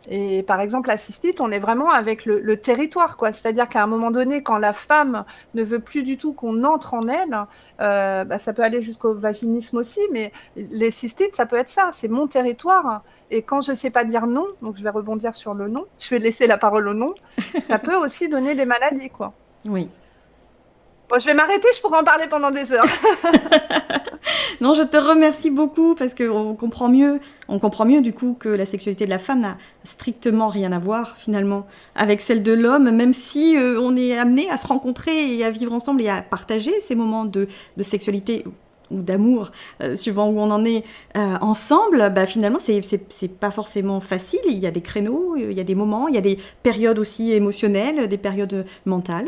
Speaker 2: Et par exemple, la cystite, on est vraiment avec le territoire, quoi. C'est-à-dire qu'à un moment donné, quand la femme ne veut plus du tout qu'on entre en elle, bah, ça peut aller jusqu'au vaginisme aussi, mais les cystites, ça peut être ça, c'est mon territoire. Et quand je ne sais pas dire non, donc je vais rebondir sur le non, je vais laisser la parole au non, ça peut aussi donner des maladies, quoi.
Speaker 1: Oui.
Speaker 2: Bon, je vais m'arrêter, je pourrais en parler pendant des heures.
Speaker 1: Non, je te remercie beaucoup parce qu'on comprend mieux du coup que la sexualité de la femme n'a strictement rien à voir finalement avec celle de l'homme, même si on est amené à se rencontrer et à vivre ensemble et à partager ces moments de sexualité ou d'amour, suivant où on en est ensemble, bah, finalement, c'est pas forcément facile. Il y a des créneaux, il y a des moments, il y a des périodes aussi émotionnelles, des périodes mentales.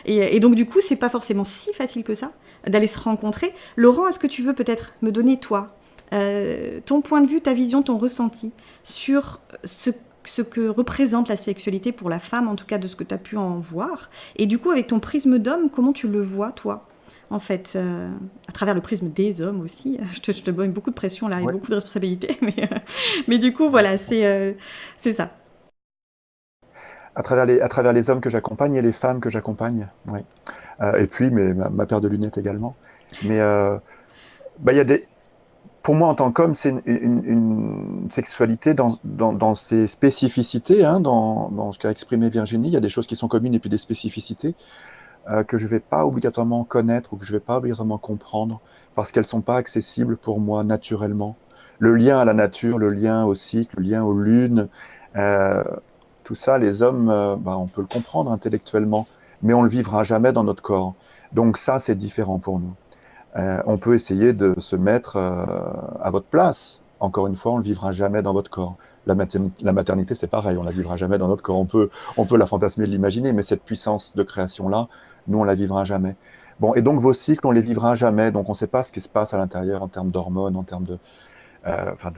Speaker 1: Et donc, du coup, c'est pas forcément si facile que ça d'aller se rencontrer. Laurent, est-ce que tu veux peut-être me donner, toi, ton point de vue, ta vision, ton ressenti sur ce que représente la sexualité pour la femme, en tout cas de ce que tu as pu en voir. Et du coup, avec ton prisme d'homme, comment tu le vois, toi en fait, à travers le prisme des hommes aussi. Je te donne beaucoup de pression là et
Speaker 3: Ouais.
Speaker 1: beaucoup de responsabilités, mais du coup, voilà, c'est ça.
Speaker 3: À travers les hommes que j'accompagne et les femmes que j'accompagne. Ouais. Et puis ma paire de lunettes également. Mais bah, il y a des, pour moi, en tant qu'homme, c'est une sexualité dans ses spécificités, hein, dans ce qu'a exprimé Virginie. Il y a des choses qui sont communes et puis des spécificités que je ne vais pas obligatoirement connaître ou que je ne vais pas obligatoirement comprendre parce qu'elles ne sont pas accessibles pour moi naturellement. Le lien à la nature, le lien au cycle, le lien aux lunes, euh, tout ça, les hommes, bah, on peut le comprendre intellectuellement, mais on ne le vivra jamais dans notre corps. Donc ça, c'est différent pour nous. On peut essayer de se mettre à votre place. Encore une fois, on ne le vivra jamais dans votre corps. La maternité, c'est pareil, on ne la vivra jamais dans notre corps. On peut la fantasmer, l'imaginer, mais cette puissance de création-là, nous, on ne la vivra jamais. Bon, et donc vos cycles, on les vivra jamais, donc on ne sait pas ce qui se passe à l'intérieur en termes d'hormones, en termes de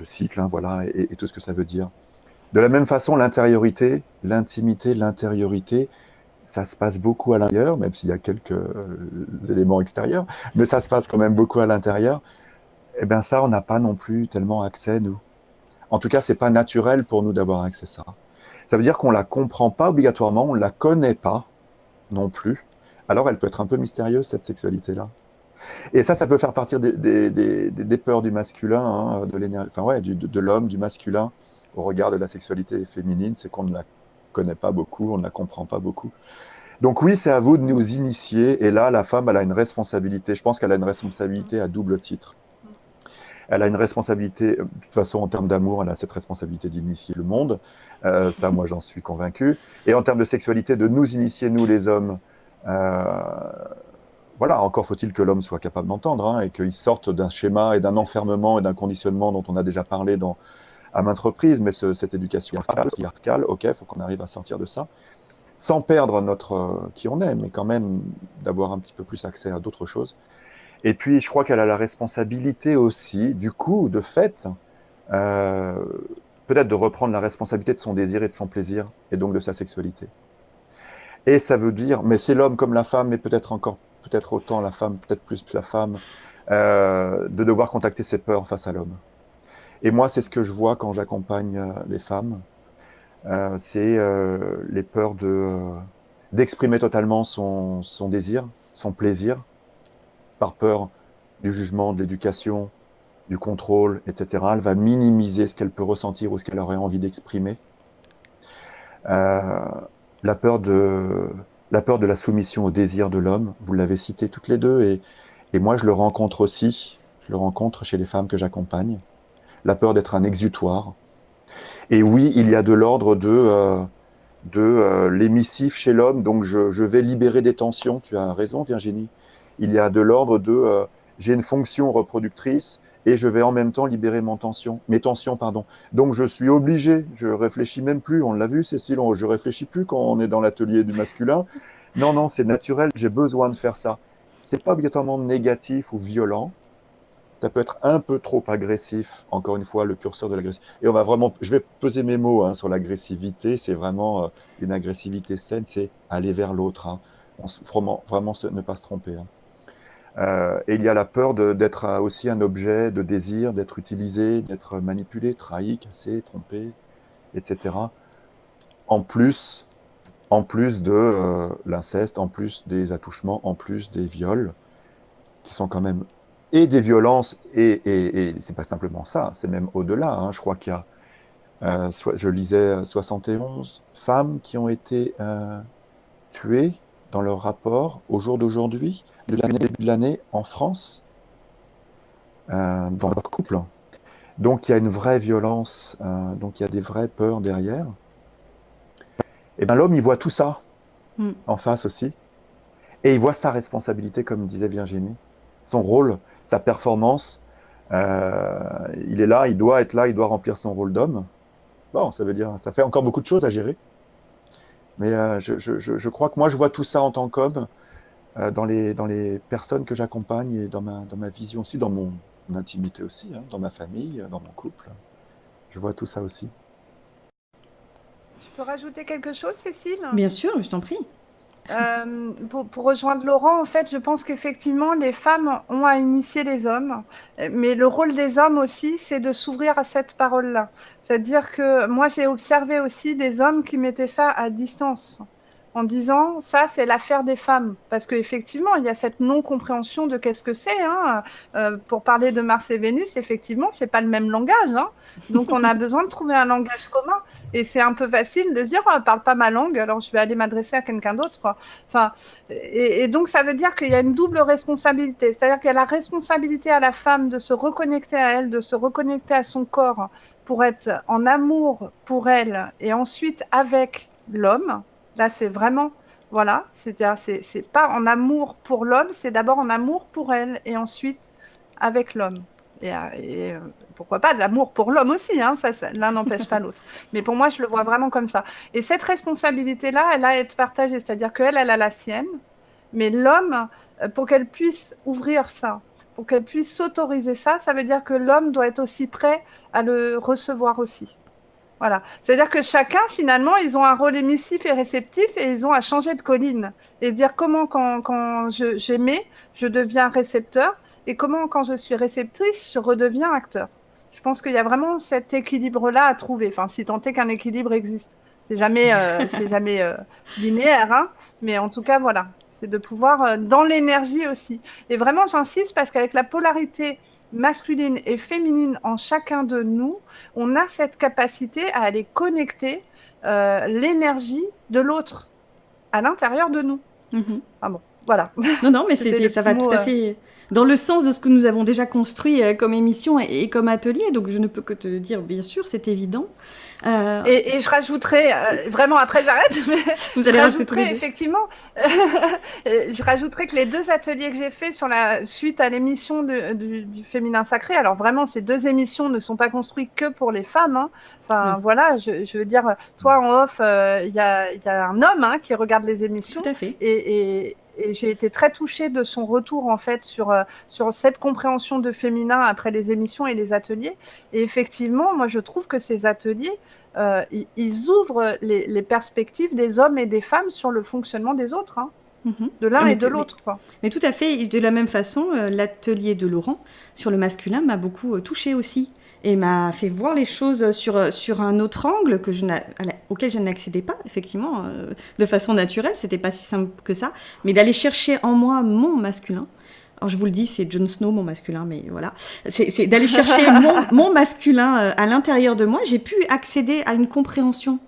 Speaker 3: cycle, hein, voilà, et tout ce que ça veut dire. De la même façon, l'intériorité, l'intimité, l'intériorité, ça se passe beaucoup à l'intérieur, même s'il y a quelques éléments extérieurs, mais ça se passe quand même beaucoup à l'intérieur. Eh bien ça, on n'a pas non plus tellement accès, nous. En tout cas, c'est pas naturel pour nous d'avoir accès à ça. Ça veut dire qu'on la comprend pas obligatoirement, on la connaît pas non plus. Alors elle peut être un peu mystérieuse, cette sexualité-là. Et ça peut faire partir des peurs du masculin, hein, de l'énergie, enfin ouais, de l'homme, du masculin, au regard de la sexualité féminine, c'est qu'on ne la connaît pas beaucoup, on ne la comprend pas beaucoup. Donc oui, c'est à vous de nous initier. Et là, la femme, elle a une responsabilité. Je pense qu'elle a une responsabilité à double titre. Elle a une responsabilité, de toute façon, en termes d'amour, elle a cette responsabilité d'initier le monde. Ça, moi, j'en suis convaincu. Et en termes de sexualité, de nous initier, nous, les hommes. Voilà, encore faut-il que l'homme soit capable d'entendre, hein, et qu'il sorte d'un schéma et d'un enfermement et d'un conditionnement dont on a déjà parlé à maintes reprises, mais cette éducation patriarcale, ok, il faut qu'on arrive à sortir de ça, sans perdre qui on est, mais quand même d'avoir un petit peu plus accès à d'autres choses. Et puis, je crois qu'elle a la responsabilité aussi, du coup, de fait, peut-être de reprendre la responsabilité de son désir et de son plaisir, et donc de sa sexualité. Et ça veut dire, mais c'est l'homme comme la femme, mais peut-être autant la femme, peut-être plus la femme, de devoir contacter ses peurs face à l'homme. Et moi, c'est ce que je vois quand j'accompagne les femmes, c'est les peurs d'exprimer totalement son désir, son plaisir, par peur du jugement, de l'éducation, du contrôle, etc. Elle va minimiser ce qu'elle peut ressentir ou ce qu'elle aurait envie d'exprimer. La peur de la soumission au désir de l'homme, vous l'avez cité toutes les deux, et moi je le rencontre aussi, je le rencontre chez les femmes que j'accompagne. La peur d'être un exutoire. Et oui, il y a de l'ordre de l'émissif chez l'homme, donc je vais libérer des tensions, tu as raison Virginie. Il y a de l'ordre j'ai une fonction reproductrice et je vais en même temps libérer mes tensions, pardon. Donc je suis obligé, je réfléchis même plus, on l'a vu Cécile, je réfléchis plus quand on est dans l'atelier du masculin. Non, c'est naturel, j'ai besoin de faire ça. C'est pas obligatoirement négatif ou violent, ça peut être un peu trop agressif, encore une fois, le curseur de l'agressivité. Et je vais peser mes mots, hein, sur l'agressivité, c'est vraiment une agressivité saine, c'est aller vers l'autre, hein. Vraiment ne pas se tromper, hein. Et il y a la peur d'être aussi un objet de désir, d'être utilisé, d'être manipulé, trahi, cassé, trompé, etc. En plus de l'inceste, en plus des attouchements, en plus des viols, qui sont quand même et des violences, et c'est pas simplement ça, c'est même au-delà, hein. Je crois qu'il y a, je lisais 71 femmes qui ont été tuées dans leur rapport au jour d'aujourd'hui, de l'année en France, dans leur couple. Donc il y a une vraie violence, donc il y a des vraies peurs derrière. Et bien l'homme, il voit tout ça en face aussi, et il voit sa responsabilité, comme disait Virginie, son rôle, sa performance. Il est là, il doit être là, il doit remplir son rôle d'homme. Bon, ça veut dire, ça fait encore beaucoup de choses à gérer. Mais je crois que moi, je vois tout ça en tant qu'homme, dans les personnes que j'accompagne et dans ma vision aussi, dans mon intimité aussi, hein, dans ma famille, dans mon couple. Je vois tout ça aussi.
Speaker 2: Je peux rajouter quelque chose, Cécile?
Speaker 1: Bien sûr, je t'en prie.
Speaker 2: Pour rejoindre Laurent, en fait, je pense qu'effectivement, les femmes ont à initier les hommes, mais le rôle des hommes aussi, c'est de s'ouvrir à cette parole-là. C'est-à-dire que moi, j'ai observé aussi des hommes qui mettaient ça à distance, en disant, ça, c'est l'affaire des femmes. Parce qu'effectivement, il y a cette non-compréhension de qu'est-ce que c'est, hein. Pour parler de Mars et Vénus, effectivement, c'est pas le même langage, hein. Donc, on a besoin de trouver un langage commun. Et c'est un peu facile de se dire, oh, elle parle pas ma langue, alors je vais aller m'adresser à quelqu'un d'autre, quoi. Enfin, et donc, ça veut dire qu'il y a une double responsabilité. C'est-à-dire qu'il y a la responsabilité à la femme de se reconnecter à elle, de se reconnecter à son corps pour être en amour pour elle et ensuite avec l'homme. Là, c'est vraiment, voilà, c'est-à-dire, c'est pas en amour pour l'homme, c'est d'abord en amour pour elle et ensuite avec l'homme. Et pourquoi pas de l'amour pour l'homme aussi, hein, l'un n'empêche pas l'autre. Mais pour moi, je le vois vraiment comme ça. Et cette responsabilité-là, elle a à être partagée, c'est-à-dire qu'elle, elle a la sienne, Mais l'homme, pour qu'elle puisse ouvrir ça, pour qu'elle puisse s'autoriser ça, ça veut dire que l'homme doit être aussi prêt à le recevoir aussi. Voilà. C'est-à-dire que chacun, finalement, ils ont un rôle émissif et réceptif et ils ont à changer de colline. Et dire comment, quand j'émets, je deviens récepteur et comment, quand je suis réceptrice, je redeviens acteur. Je pense qu'il y a vraiment cet équilibre-là à trouver. Enfin, si tant est qu'un équilibre existe. C'est jamais linéaire, hein, mais en tout cas, voilà. C'est de pouvoir, dans l'énergie aussi. Et vraiment, j'insiste parce qu'avec la polarité masculine et féminine en chacun de nous, on a cette capacité à aller connecter l'énergie de l'autre à l'intérieur de nous. Ah bon, voilà.
Speaker 1: Non, mais ça va tout à fait dans le sens de ce que nous avons déjà construit comme émission et comme atelier. Donc, je ne peux que te dire, bien sûr, c'est évident.
Speaker 2: Et je rajouterais, vraiment après j'arrête, mais
Speaker 1: vous allez rajouter
Speaker 2: effectivement, je rajouterais que les 2 ateliers que j'ai faits suite à l'émission du féminin sacré, alors vraiment ces 2 émissions ne sont pas construites que pour les femmes, hein. Enfin voilà, je veux dire, toi en off, il y a un homme qui regarde les émissions.
Speaker 1: Tout à fait.
Speaker 2: Et j'ai été très touchée de son retour en fait sur cette compréhension de féminin après les émissions et les ateliers. Et effectivement, moi je trouve que ces ateliers, ils ouvrent les perspectives des hommes et des femmes sur le fonctionnement des autres, hein, de l'un et de l'autre.
Speaker 1: Mais tout à fait, de la même façon, l'atelier de Laurent sur le masculin m'a beaucoup touchée aussi. Et m'a fait voir les choses sur un autre angle auquel je n'accédais pas, effectivement, de façon naturelle. C'était pas si simple que ça. Mais d'aller chercher en moi mon masculin. Alors, je vous le dis, c'est Jon Snow, mon masculin, mais voilà. C'est d'aller chercher mon masculin à l'intérieur de moi. J'ai pu accéder à une compréhension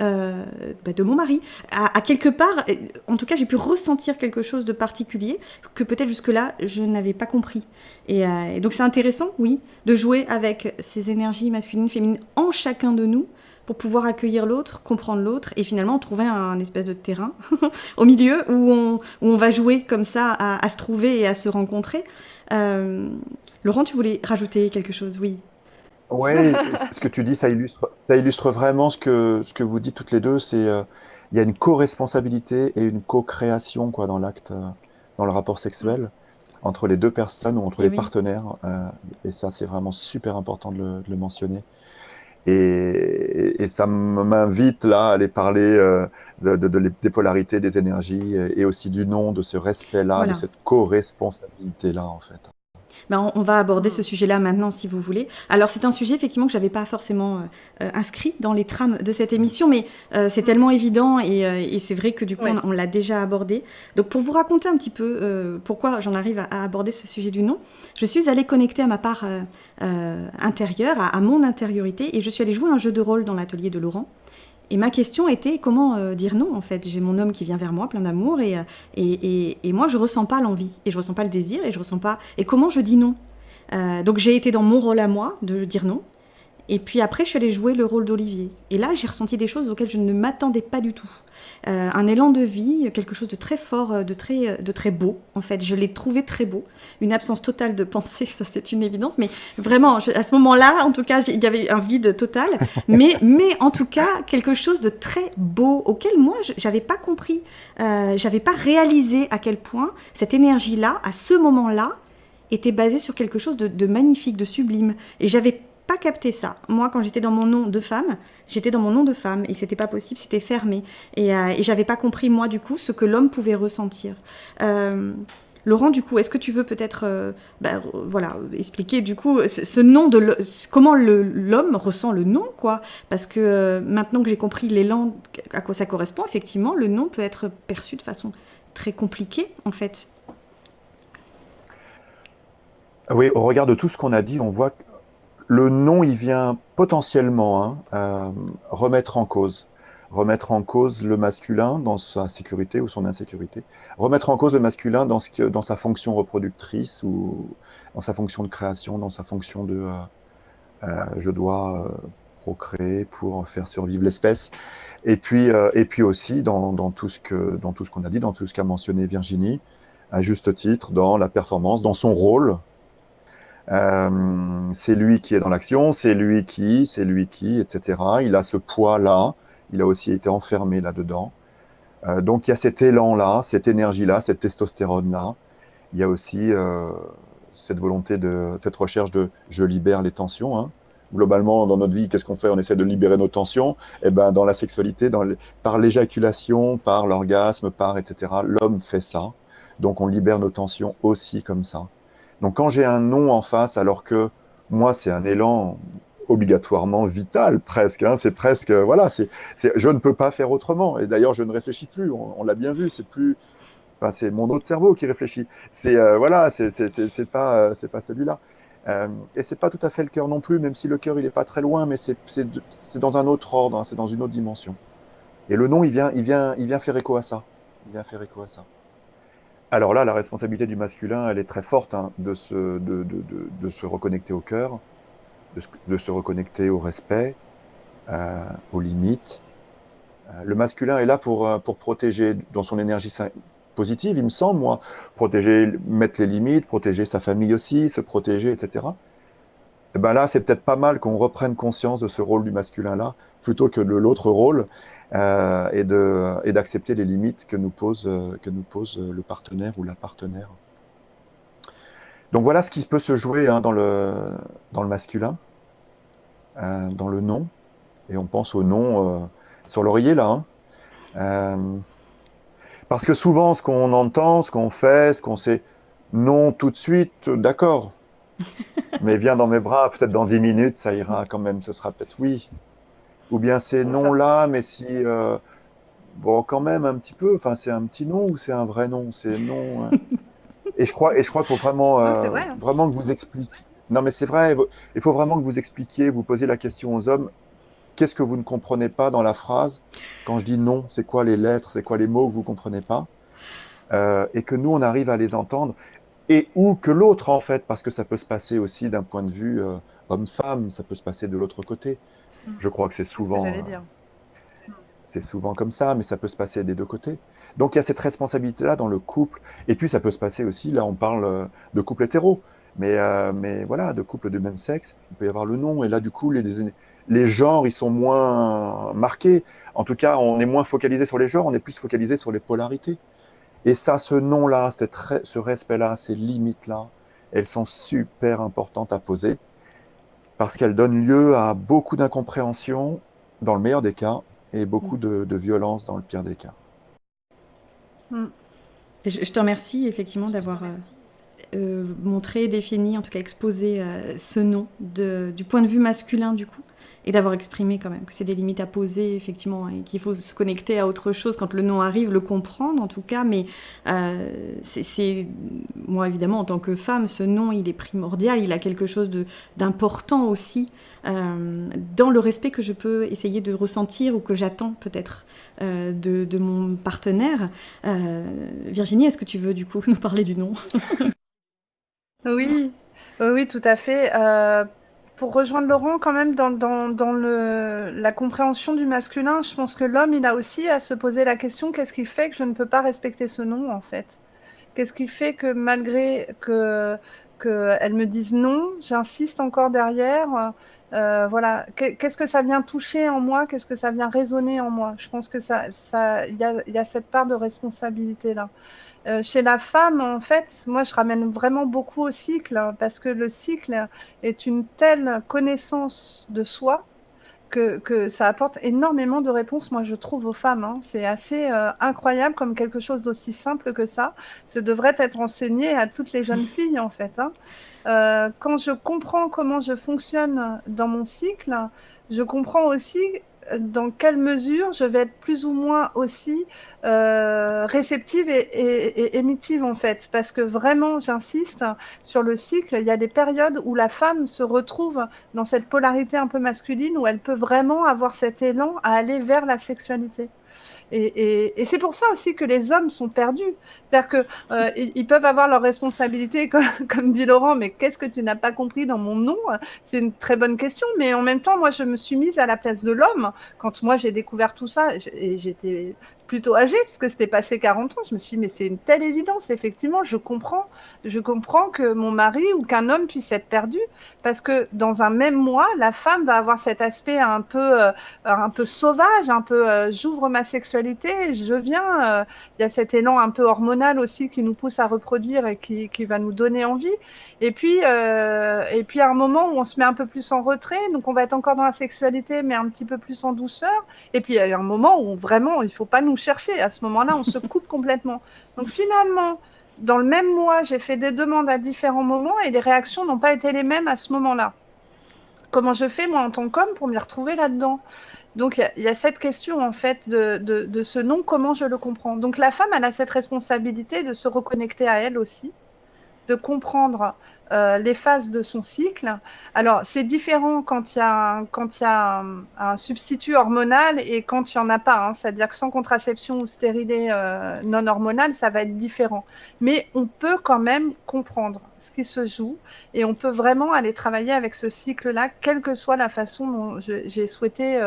Speaker 1: de mon mari. À quelque part, en tout cas, j'ai pu ressentir quelque chose de particulier que peut-être jusque-là, je n'avais pas compris. Et donc, c'est intéressant, oui, de jouer avec ces énergies masculines, féminines en chacun de nous pour pouvoir accueillir l'autre, comprendre l'autre et finalement trouver un espèce de terrain au milieu où on va jouer comme ça à se trouver et à se rencontrer. Laurent, tu voulais rajouter quelque chose? Oui.
Speaker 3: Oui, ce que tu dis, ça illustre vraiment ce que vous dites toutes les deux. Il y a une co-responsabilité et une co-création quoi, dans l'acte, dans le rapport sexuel entre les 2 personnes ou entre les partenaires. Et ça, c'est vraiment super important de le mentionner. Et ça m'invite là à aller parler des polarités, des énergies et aussi du nom, de ce respect-là, de cette co-responsabilité-là en fait.
Speaker 1: On va aborder ce sujet-là maintenant, si vous voulez. Alors, c'est un sujet, effectivement, que je n'avais pas forcément inscrit dans les trames de cette émission, mais c'est tellement évident et c'est vrai que, du coup, on l'a déjà abordé. Donc, pour vous raconter un petit peu pourquoi j'en arrive à aborder ce sujet du nom, je suis allée connecter à ma part intérieure, à mon intériorité, et je suis allée jouer un jeu de rôle dans l'atelier de Laurent. Et ma question était comment dire non, en fait. J'ai mon homme qui vient vers moi, plein d'amour, et moi, je ressens pas l'envie, et je ressens pas le désir, et je ressens pas... Et comment je dis non? Donc j'ai été dans mon rôle à moi, de dire non, et puis après, je suis allée jouer le rôle d'Olivier. Et là, j'ai ressenti des choses auxquelles je ne m'attendais pas du tout. Un élan de vie, quelque chose de très fort, de très beau, en fait. Je l'ai trouvé très beau. Une absence totale de pensée, ça c'est une évidence. Mais vraiment, à ce moment-là, en tout cas, il y avait un vide total. Mais en tout cas, quelque chose de très beau, auquel moi, j'avais pas compris. J'avais pas réalisé à quel point cette énergie-là, à ce moment-là, était basée sur quelque chose de magnifique, de sublime. Et j'avais pas capté ça. Moi, quand j'étais dans mon nom de femme, j'étais dans mon nom de femme et c'était pas possible, c'était fermé. Et j'avais pas compris, moi, du coup, ce que l'homme pouvait ressentir. Laurent, du coup, est-ce que tu veux peut-être expliquer, du coup, ce nom comment l'homme ressent le nom, quoi? Parce que maintenant que j'ai compris l'élan, à quoi ça correspond, effectivement, le nom peut être perçu de façon très compliquée, en fait.
Speaker 3: Oui, au regard de tout ce qu'on a dit, on voit que le nom, il vient potentiellement remettre en cause le masculin dans sa sécurité ou son insécurité, remettre en cause le masculin dans sa fonction reproductrice ou dans sa fonction de création, dans sa fonction de je dois procréer pour faire survivre l'espèce, et puis aussi dans tout ce qu'on a dit, dans tout ce qu'a mentionné Virginie, à juste titre, dans la performance, dans son rôle. C'est lui qui est dans l'action, c'est lui qui, etc. Il a ce poids-là, il a aussi été enfermé là-dedans. Donc il y a cet élan-là, cette énergie-là, cette testostérone-là. Il y a aussi cette volonté cette recherche de je libère les tensions. Hein. Globalement, dans notre vie, qu'est-ce qu'on fait? On essaie de libérer nos tensions. Et ben, dans la sexualité, par l'éjaculation, par l'orgasme, etc., l'homme fait ça. Donc on libère nos tensions aussi comme ça. Donc quand j'ai un non en face, alors que moi, c'est un élan obligatoirement vital, presque. Hein, c'est presque, voilà, je ne peux pas faire autrement. Et d'ailleurs, je ne réfléchis plus. On l'a bien vu, c'est plus. Enfin, c'est mon autre cerveau qui réfléchit. Voilà, c'est pas celui-là. Et c'est pas tout à fait le cœur non plus, même si le cœur il est pas très loin, mais c'est dans un autre ordre, hein, c'est dans une autre dimension. Et le nom, il vient faire écho à ça. Il vient faire écho à ça. Alors là, la responsabilité du masculin, elle est très forte, hein, de se reconnecter au cœur, de se reconnecter au respect, aux limites. Le masculin est là pour protéger dans son énergie positive, il me semble, moi, protéger, mettre les limites, protéger sa famille aussi, se protéger, etc. Et ben là, c'est peut-être pas mal qu'on reprenne conscience de ce rôle du masculin-là, plutôt que de l'autre rôle, et d'accepter les limites que nous pose le partenaire ou la partenaire. Donc voilà ce qui peut se jouer, hein, dans le masculin, dans le non. Et on pense au non sur l'oreiller, là. Hein. Parce que souvent, ce qu'on entend, ce qu'on fait, ce qu'on sait, non tout de suite, d'accord. Mais viens dans mes bras, peut-être dans 10 minutes, ça ira quand même, ce sera peut-être oui. Ou bien c'est
Speaker 2: C'est
Speaker 3: non
Speaker 2: ça.
Speaker 3: là, mais si, bon, quand même un petit peu, enfin, c'est un petit non ou c'est un vrai non? C'est non. Hein. Et je crois qu'il faut
Speaker 2: Non, c'est vrai. Hein.
Speaker 3: vraiment que vous expliquiez. Non, mais c'est vrai, il faut vraiment que vous expliquiez, vous posiez la question aux hommes, qu'est-ce que vous ne comprenez pas dans la phrase? Quand je dis non, c'est quoi les lettres, c'est quoi les mots que vous ne comprenez pas? Et que nous, on arrive à les entendre, et ou que l'autre, en fait, parce que ça peut se passer aussi d'un point de vue homme-femme, ça peut se passer de l'autre côté. Je crois que
Speaker 2: C'est ce que j'allais dire.
Speaker 3: c'est souvent comme ça, mais ça peut se passer des deux côtés. Donc il y a cette responsabilité-là dans le couple, et puis ça peut se passer aussi, là on parle de couple hétéro, mais voilà, de couple de même sexe, il peut y avoir le non, et là du coup les genres, ils sont moins marqués. En tout cas, on est moins focalisé sur les genres, on est plus focalisé sur les polarités. Et ça, ce nom-là, ce respect-là, ces limites-là, elles sont super importantes à poser parce qu'elles donnent lieu à beaucoup d'incompréhension dans le meilleur des cas et beaucoup de violence dans le pire des cas.
Speaker 2: Mm.
Speaker 1: Je te remercie effectivement d'avoir montré, défini, en tout cas exposé ce nom du point de vue masculin du coup, et d'avoir exprimé quand même que c'est des limites à poser effectivement et qu'il faut se connecter à autre chose quand le nom arrive, le comprendre en tout cas, mais moi évidemment en tant que femme, ce nom il est primordial, il a quelque chose d'important aussi dans le respect que je peux essayer de ressentir ou que j'attends peut-être de mon partenaire. Virginie, est-ce que tu veux du coup nous parler du nom?
Speaker 2: Oui, oui, oui, tout à fait. Pour rejoindre Laurent, quand même, dans la compréhension du masculin, je pense que l'homme, il a aussi à se poser la question, qu'est-ce qui fait que je ne peux pas respecter ce nom, en fait? Qu'est-ce qui fait que malgré qu'elle me dise non, j'insiste encore derrière? Voilà. Qu'est-ce que ça vient toucher en moi? Qu'est-ce que ça vient résonner en moi? Je pense que il y a cette part de responsabilité-là. Chez la femme, en fait, moi, je ramène vraiment beaucoup au cycle, hein, parce que le cycle est une telle connaissance de soi que ça apporte énormément de réponses, moi, je trouve, aux femmes. Hein. C'est assez incroyable comme quelque chose d'aussi simple que ça. Ça devrait être enseigné à toutes les jeunes filles, en fait. Hein. Quand je comprends comment je fonctionne dans mon cycle, je comprends aussi dans quelle mesure je vais être plus ou moins aussi réceptive et émitive en fait, parce que vraiment j'insiste sur le cycle, il y a des périodes où la femme se retrouve dans cette polarité un peu masculine où elle peut vraiment avoir cet élan à aller vers la sexualité. Et c'est pour ça aussi que les hommes sont perdus. C'est-à-dire qu'ils peuvent avoir leurs responsabilités, comme dit Laurent, mais qu'est-ce que tu n'as pas compris dans mon nom? C'est une très bonne question, mais en même temps, moi, je me suis mise à la place de l'homme. Quand moi, j'ai découvert tout ça, et j'étais plutôt âgée, parce que c'était passé 40 ans. Je me suis dit, mais c'est une telle évidence, effectivement, je comprends que mon mari ou qu'un homme puisse être perdu, parce que dans un même mois, la femme va avoir cet aspect un peu sauvage, un peu j'ouvre ma sexualité, je viens, il y a cet élan un peu hormonal aussi qui nous pousse à reproduire et qui va nous donner envie. Et puis à un moment où on se met un peu plus en retrait, donc on va être encore dans la sexualité, mais un petit peu plus en douceur. Et puis il y a un moment où vraiment, il ne faut pas nous chercher. À ce moment-là, on se coupe complètement. Donc finalement, dans le même mois, j'ai fait des demandes à différents moments et les réactions n'ont pas été les mêmes à ce moment-là. Comment je fais, moi, en tant qu'homme, pour m'y retrouver là-dedans? Donc, il y a cette question, en fait, de ce non, comment je le comprends. Donc, la femme, elle a cette responsabilité de se reconnecter à elle aussi, de comprendre les phases de son cycle. Alors, c'est différent quand il y a un substitut hormonal et quand il n'y en a pas. Hein. C'est-à-dire que sans contraception ou stérilet non hormonal, ça va être différent. Mais on peut quand même comprendre ce qui se joue et on peut vraiment aller travailler avec ce cycle-là, quelle que soit la façon dont j'ai souhaité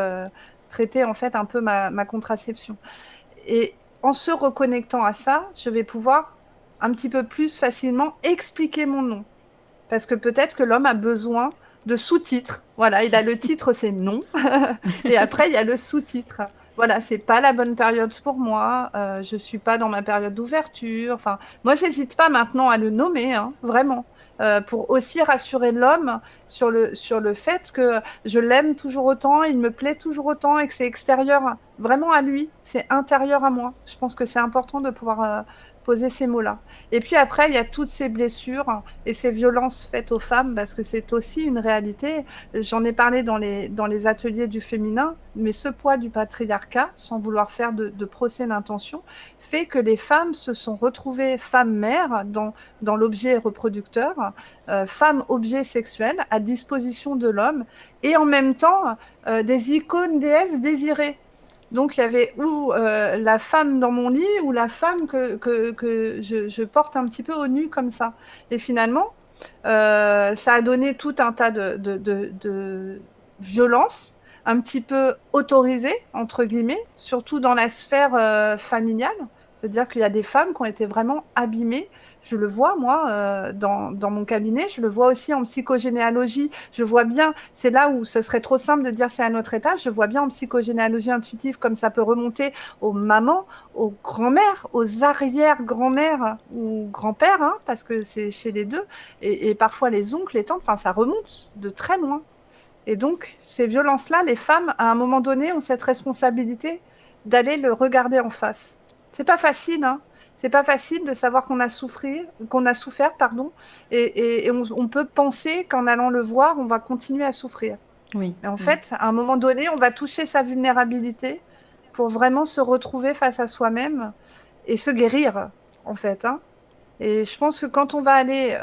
Speaker 2: traiter en fait un peu ma contraception. Et en se reconnectant à ça, je vais pouvoir un petit peu plus facilement expliquer mon non. Parce que peut-être que l'homme a besoin de sous-titres. Voilà, il a le titre, c'est non. Et après, il y a le sous-titre. Voilà, c'est pas la bonne période pour moi. Je suis pas dans ma période d'ouverture. Enfin, moi, j'hésite pas maintenant à le nommer, hein, vraiment, pour aussi rassurer l'homme sur le fait que je l'aime toujours autant, il me plaît toujours autant et que c'est extérieur vraiment à lui, c'est intérieur à moi. Je pense que c'est important de pouvoir poser ces mots-là. Et puis après, il y a toutes ces blessures et ces violences faites aux femmes, parce que c'est aussi une réalité. J'en ai parlé dans les ateliers du féminin, mais ce poids du patriarcat, sans vouloir faire de procès d'intention, fait que les femmes se sont retrouvées femmes-mères dans l'objet reproducteur, femmes-objets sexuels à disposition de l'homme, et en même temps des icônes déesses désirées. Donc, il y avait ou la femme dans mon lit ou la femme que je porte un petit peu au nu comme ça. Et finalement, ça a donné tout un tas de violences un petit peu autorisées, entre guillemets, surtout dans la sphère familiale. C'est-à-dire qu'il y a des femmes qui ont été vraiment abîmées. Je le vois, moi, dans mon cabinet. Je le vois aussi en psychogénéalogie. Je vois bien, c'est là où ce serait trop simple de dire c'est à notre étage. Je vois bien en psychogénéalogie intuitive comme ça peut remonter aux mamans, aux grands-mères, aux arrière-grands-mères ou grands-pères, hein, parce que c'est chez les deux, et parfois les oncles, les tantes, enfin ça remonte de très loin. Et donc, ces violences-là, les femmes, à un moment donné, ont cette responsabilité d'aller le regarder en face. C'est pas facile, hein. C'est pas facile de savoir qu'on a souffert, pardon, et on peut penser qu'en allant le voir, on va continuer à souffrir.
Speaker 1: Oui.
Speaker 2: Mais en fait, à un moment donné, on va toucher sa vulnérabilité pour vraiment se retrouver face à soi-même et se guérir, en fait, hein. Et je pense que quand on va aller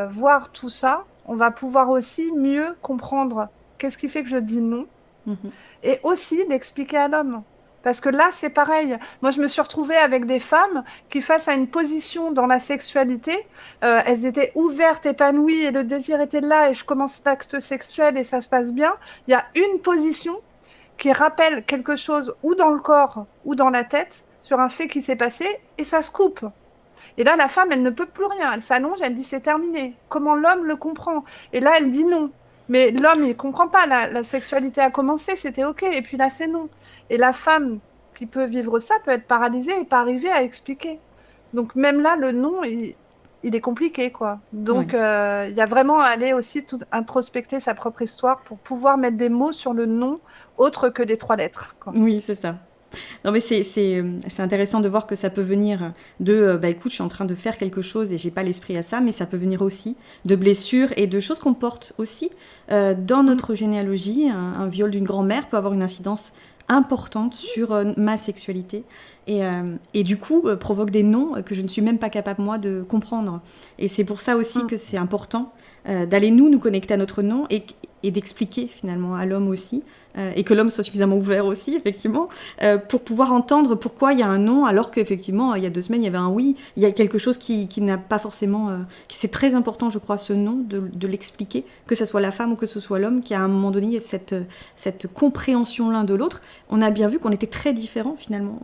Speaker 2: voir tout ça, on va pouvoir aussi mieux comprendre qu'est-ce qui fait que je dis non, et aussi d'expliquer à l'homme. Parce que là, c'est pareil. Moi, je me suis retrouvée avec des femmes qui, face à une position dans la sexualité, elles étaient ouvertes, épanouies, et le désir était là, et je commence l'acte sexuel et ça se passe bien. Il y a une position qui rappelle quelque chose ou dans le corps ou dans la tête sur un fait qui s'est passé, et ça se coupe. Et là, la femme, elle ne peut plus rien. Elle s'allonge, elle dit c'est terminé. Comment l'homme le comprend? Et là, elle dit non. Mais l'homme, il ne comprend pas. La sexualité a commencé, c'était OK. Et puis là, c'est non. Et la femme qui peut vivre ça peut être paralysée et pas arriver à expliquer. Donc même là, le non, il est compliqué, quoi. Donc il y a vraiment à aller aussi introspecter sa propre histoire pour pouvoir mettre des mots sur le non autre que les 3 lettres, quoi.
Speaker 1: Oui, c'est ça. Non, mais c'est intéressant de voir que ça peut venir de bah écoute, je suis en train de faire quelque chose et j'ai pas l'esprit à ça, mais ça peut venir aussi de blessures et de choses qu'on porte aussi dans notre généalogie. Un viol d'une grand-mère peut avoir une incidence importante sur ma sexualité et du coup provoque des non que je ne suis même pas capable moi de comprendre. Et c'est pour ça aussi que c'est important d'aller nous connecter à notre non et d'expliquer finalement à l'homme aussi, et que l'homme soit suffisamment ouvert aussi, effectivement, pour pouvoir entendre pourquoi il y a un non, alors qu'effectivement, il y a 2 semaines, il y avait un oui. Il y a quelque chose qui n'a pas forcément... c'est très important, je crois, ce non, de l'expliquer, que ce soit la femme ou que ce soit l'homme, qui à un moment donné, il y a cette compréhension l'un de l'autre. On a bien vu qu'on était très différents, finalement.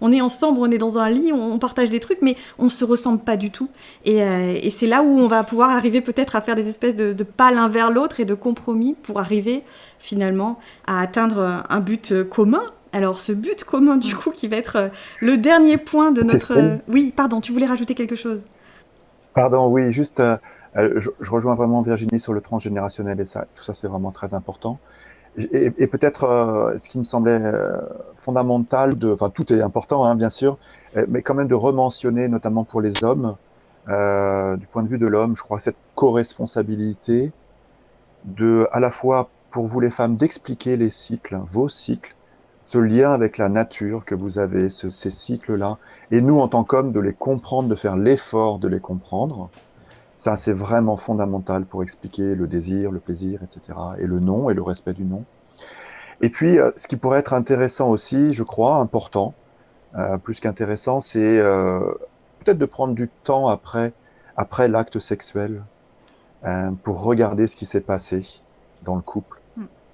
Speaker 1: On est ensemble, on est dans un lit, on partage des trucs, mais on ne se ressemble pas du tout. Et c'est là où on va pouvoir arriver peut-être à faire des espèces de pas l'un vers l'autre et de compromis pour arriver finalement à atteindre un but commun. Alors ce but commun du coup qui va être le dernier point de notre... Oui, pardon, tu voulais rajouter quelque chose?
Speaker 3: Pardon, oui, juste, je rejoins vraiment Virginie sur le transgénérationnel et ça, tout ça c'est vraiment très important. Et peut-être ce qui me semblait fondamental, enfin tout est important hein, bien sûr, mais quand même de rementionner, notamment pour les hommes, du point de vue de l'homme, je crois cette co-responsabilité à la fois pour vous les femmes d'expliquer les cycles, vos cycles, ce lien avec la nature que vous avez, ces cycles-là, et nous en tant qu'hommes de les comprendre, de faire l'effort de les comprendre. Ça c'est vraiment fondamental pour expliquer le désir, le plaisir, etc. Et le non et le respect du non. Et puis, ce qui pourrait être intéressant aussi, je crois, important, plus qu'intéressant, c'est peut-être de prendre du temps après l'acte sexuel pour regarder ce qui s'est passé dans le couple,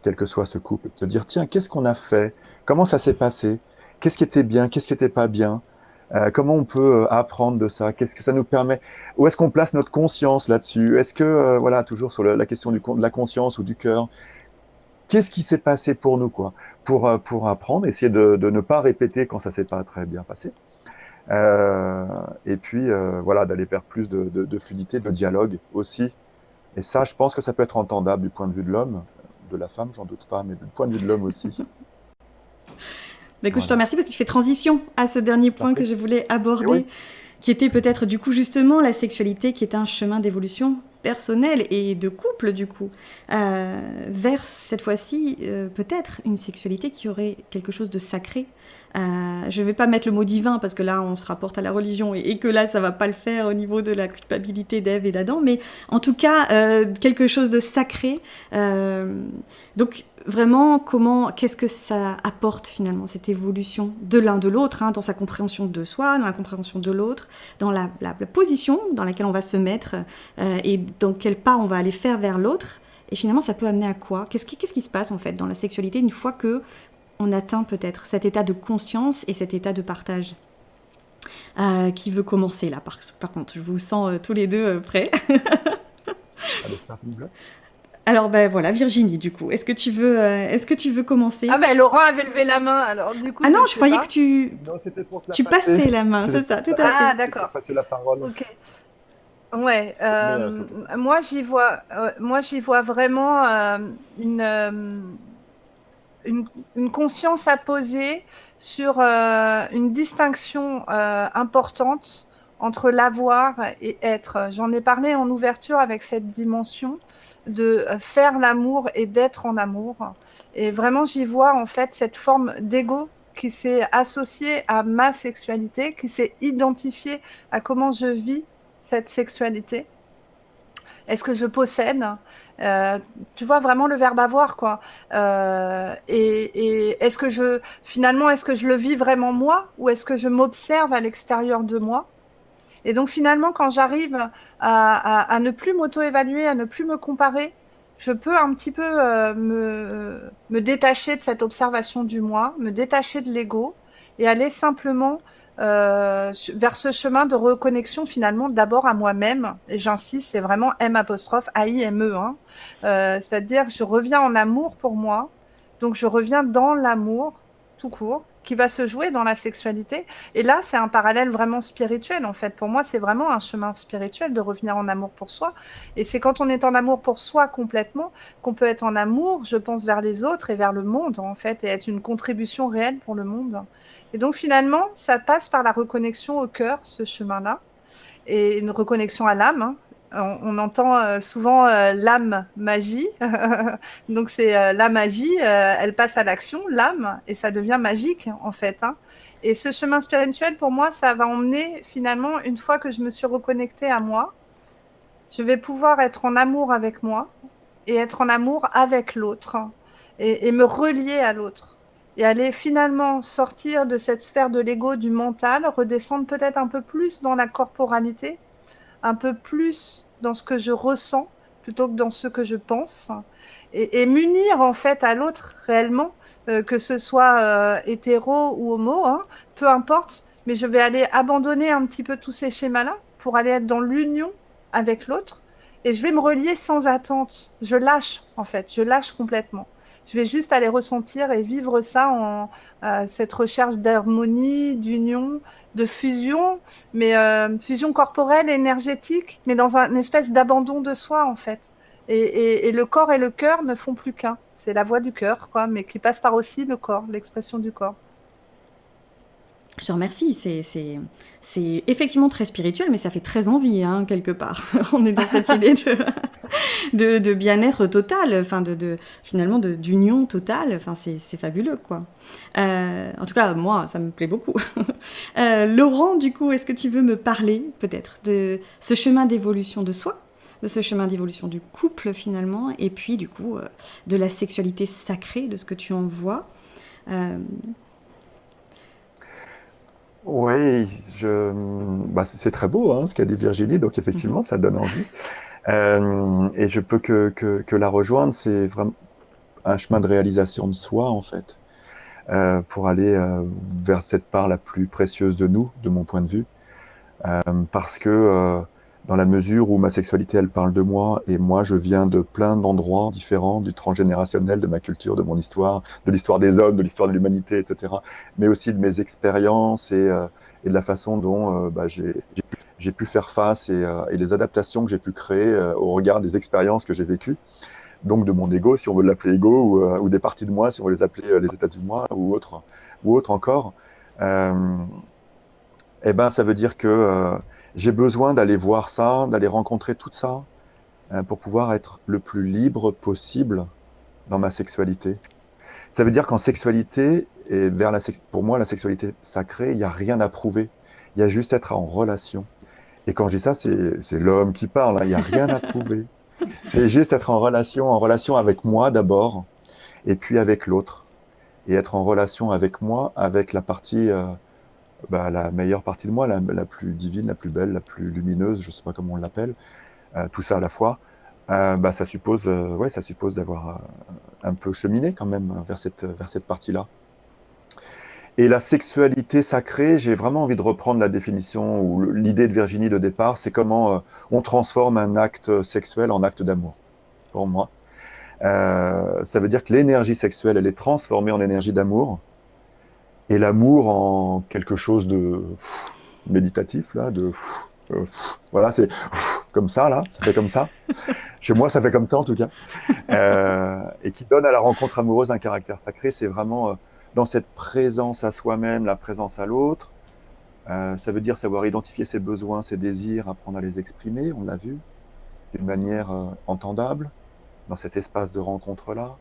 Speaker 3: quel que soit ce couple. Se dire, tiens, qu'est-ce qu'on a fait? Comment ça s'est passé? Qu'est-ce qui était bien? Qu'est-ce qui n'était pas bien? Comment on peut apprendre de ça? Qu'est-ce que ça nous permet? Où est-ce qu'on place notre conscience là-dessus? Est-ce que, voilà, toujours sur la question de la conscience ou du cœur, qu'est-ce qui s'est passé pour nous, quoi, pour apprendre, essayer de ne pas répéter quand ça s'est pas très bien passé. Et puis, voilà, d'aller vers plus de fluidité, de dialogue aussi. Et ça, je pense que ça peut être entendable du point de vue de l'homme, de la femme, j'en doute pas, mais du point de vue de l'homme aussi.
Speaker 1: Bah, écoute, je te remercie parce que tu fais transition à ce dernier point que je voulais aborder, qui était peut-être du coup justement la sexualité, qui est un chemin d'évolution personnelle et de couple du coup, vers cette fois-ci peut-être une sexualité qui aurait quelque chose de sacré. Je ne vais pas mettre le mot divin parce que là on se rapporte à la religion et que là ça va pas le faire au niveau de la culpabilité d'Ève et d'Adam, mais en tout cas quelque chose de sacré. Donc vraiment, qu'est-ce que ça apporte finalement, cette évolution de l'un de l'autre, hein, dans sa compréhension de soi, dans la compréhension de l'autre, dans la position dans laquelle on va se mettre et dans quel pas on va aller faire vers l'autre. Et finalement, ça peut amener à quoi? Qu'est-ce qui se passe en fait dans la sexualité une fois que on atteint peut-être cet état de conscience et cet état de partage? Qui veut commencer là par contre, je vous sens tous les deux prêts.
Speaker 3: Allez, c'est parti, Nicolas.
Speaker 1: Alors ben voilà, Virginie, du coup, est-ce que tu veux commencer?
Speaker 2: Ah ben Laurent avait levé la main, alors du coup.
Speaker 1: Ah non, je croyais que tu passais la main, c'est ça, tout à fait.
Speaker 2: Ah d'accord.
Speaker 3: Passer la parole.
Speaker 2: Ok. Ouais. Moi j'y vois vraiment une conscience à poser sur une distinction importante entre l'avoir et être. J'en ai parlé en ouverture avec cette dimension de faire l'amour et d'être en amour. Et vraiment, j'y vois en fait cette forme d'ego qui s'est associée à ma sexualité, qui s'est identifiée à comment je vis cette sexualité. Est-ce que je possède? Tu vois vraiment le verbe avoir, quoi. Et est-ce que je le vis vraiment moi, ou est-ce que je m'observe à l'extérieur de moi? Et donc finalement, quand j'arrive à ne plus m'auto-évaluer, à ne plus me comparer, je peux un petit peu me détacher de cette observation du moi, me détacher de l'ego et aller simplement vers ce chemin de reconnexion finalement d'abord à moi-même. Et j'insiste, c'est vraiment M'-A-I-M-E. Hein. C'est-à-dire que je reviens en amour pour moi, donc je reviens dans l'amour tout court, qui va se jouer dans la sexualité. Et là, c'est un parallèle vraiment spirituel, en fait. Pour moi, c'est vraiment un chemin spirituel de revenir en amour pour soi. Et c'est quand on est en amour pour soi complètement qu'on peut être en amour, je pense, vers les autres et vers le monde, en fait, et être une contribution réelle pour le monde. Et donc, finalement, ça passe par la reconnexion au cœur, ce chemin-là, et une reconnexion à l'âme, hein. On entend souvent l'âme magie. Donc c'est la magie, elle passe à l'action, l'âme, et ça devient magique en fait. Hein. Et ce chemin spirituel, pour moi, ça va emmener finalement, une fois que je me suis reconnectée à moi, je vais pouvoir être en amour avec moi et être en amour avec l'autre et me relier à l'autre et aller finalement sortir de cette sphère de l'ego, du mental, redescendre peut-être un peu plus dans la corporalité, un peu plus dans ce que je ressens plutôt que dans ce que je pense et m'unir en fait à l'autre réellement, que ce soit hétéro ou homo, hein, peu importe, mais je vais aller abandonner un petit peu tous ces schémas-là pour aller être dans l'union avec l'autre et je vais me relier sans attente. Je lâche en fait, je lâche complètement. Je vais juste aller ressentir et vivre ça en cette recherche d'harmonie, d'union, de fusion, mais fusion corporelle, énergétique, mais dans une espèce d'abandon de soi en fait. Et le corps et le cœur ne font plus qu'un. C'est la voix du cœur, quoi, mais qui passe par aussi le corps, l'expression du corps.
Speaker 1: Je te remercie, c'est effectivement très spirituel, mais ça fait très envie, hein, quelque part. On est dans cette idée de bien-être total, enfin finalement d'union totale, enfin c'est fabuleux, quoi. En tout cas, moi, ça me plaît beaucoup. Laurent, du coup, est-ce que tu veux me parler peut-être de ce chemin d'évolution de soi, de ce chemin d'évolution du couple finalement, et puis du coup de la sexualité sacrée, de ce que tu en vois.
Speaker 3: Oui, c'est très beau hein, ce qu'a dit Virginie, donc effectivement, ça donne envie. Et je peux que la rejoindre, c'est vraiment un chemin de réalisation de soi, en fait, pour aller vers cette part la plus précieuse de nous, de mon point de vue. Parce que dans la mesure où ma sexualité, elle parle de moi, et moi, je viens de plein d'endroits différents, du transgénérationnel, de ma culture, de mon histoire, de l'histoire des hommes, de l'histoire de l'humanité, etc., mais aussi de mes expériences et de la façon dont j'ai pu faire face et les adaptations que j'ai pu créer au regard des expériences que j'ai vécues. Donc de mon ego, si on veut l'appeler ego, ou des parties de moi, si on veut les appeler les états de moi, ou autre encore. Euh, eh ben, ça veut dire que j'ai besoin d'aller voir ça, d'aller rencontrer tout ça, pour pouvoir être le plus libre possible dans ma sexualité. Ça veut dire qu'en sexualité, et pour moi, la sexualité sacrée, il n'y a rien à prouver. Il y a juste être en relation. Et quand je dis ça, c'est l'homme qui parle, hein, il n'y a rien à prouver. C'est juste être en relation avec moi d'abord, et puis avec l'autre. Et être en relation avec moi, avec la partie la meilleure partie de moi, la plus divine, la plus belle, la plus lumineuse, je ne sais pas comment on l'appelle, tout ça à la fois, ça suppose d'avoir un peu cheminé quand même vers cette partie-là. Et la sexualité sacrée, j'ai vraiment envie de reprendre la définition ou l'idée de Virginie de départ, c'est comment on transforme un acte sexuel en acte d'amour, pour moi. Ça veut dire que l'énergie sexuelle, elle est transformée en énergie d'amour, et l'amour en quelque chose de méditatif, là, voilà, c'est comme ça, là, ça fait comme ça. Chez moi, ça fait comme ça, en tout cas. Et qui donne à la rencontre amoureuse un caractère sacré, c'est vraiment dans cette présence à soi-même, la présence à l'autre. Ça veut dire savoir identifier ses besoins, ses désirs, apprendre à les exprimer, on l'a vu, d'une manière entendable, dans cet espace de rencontre-là.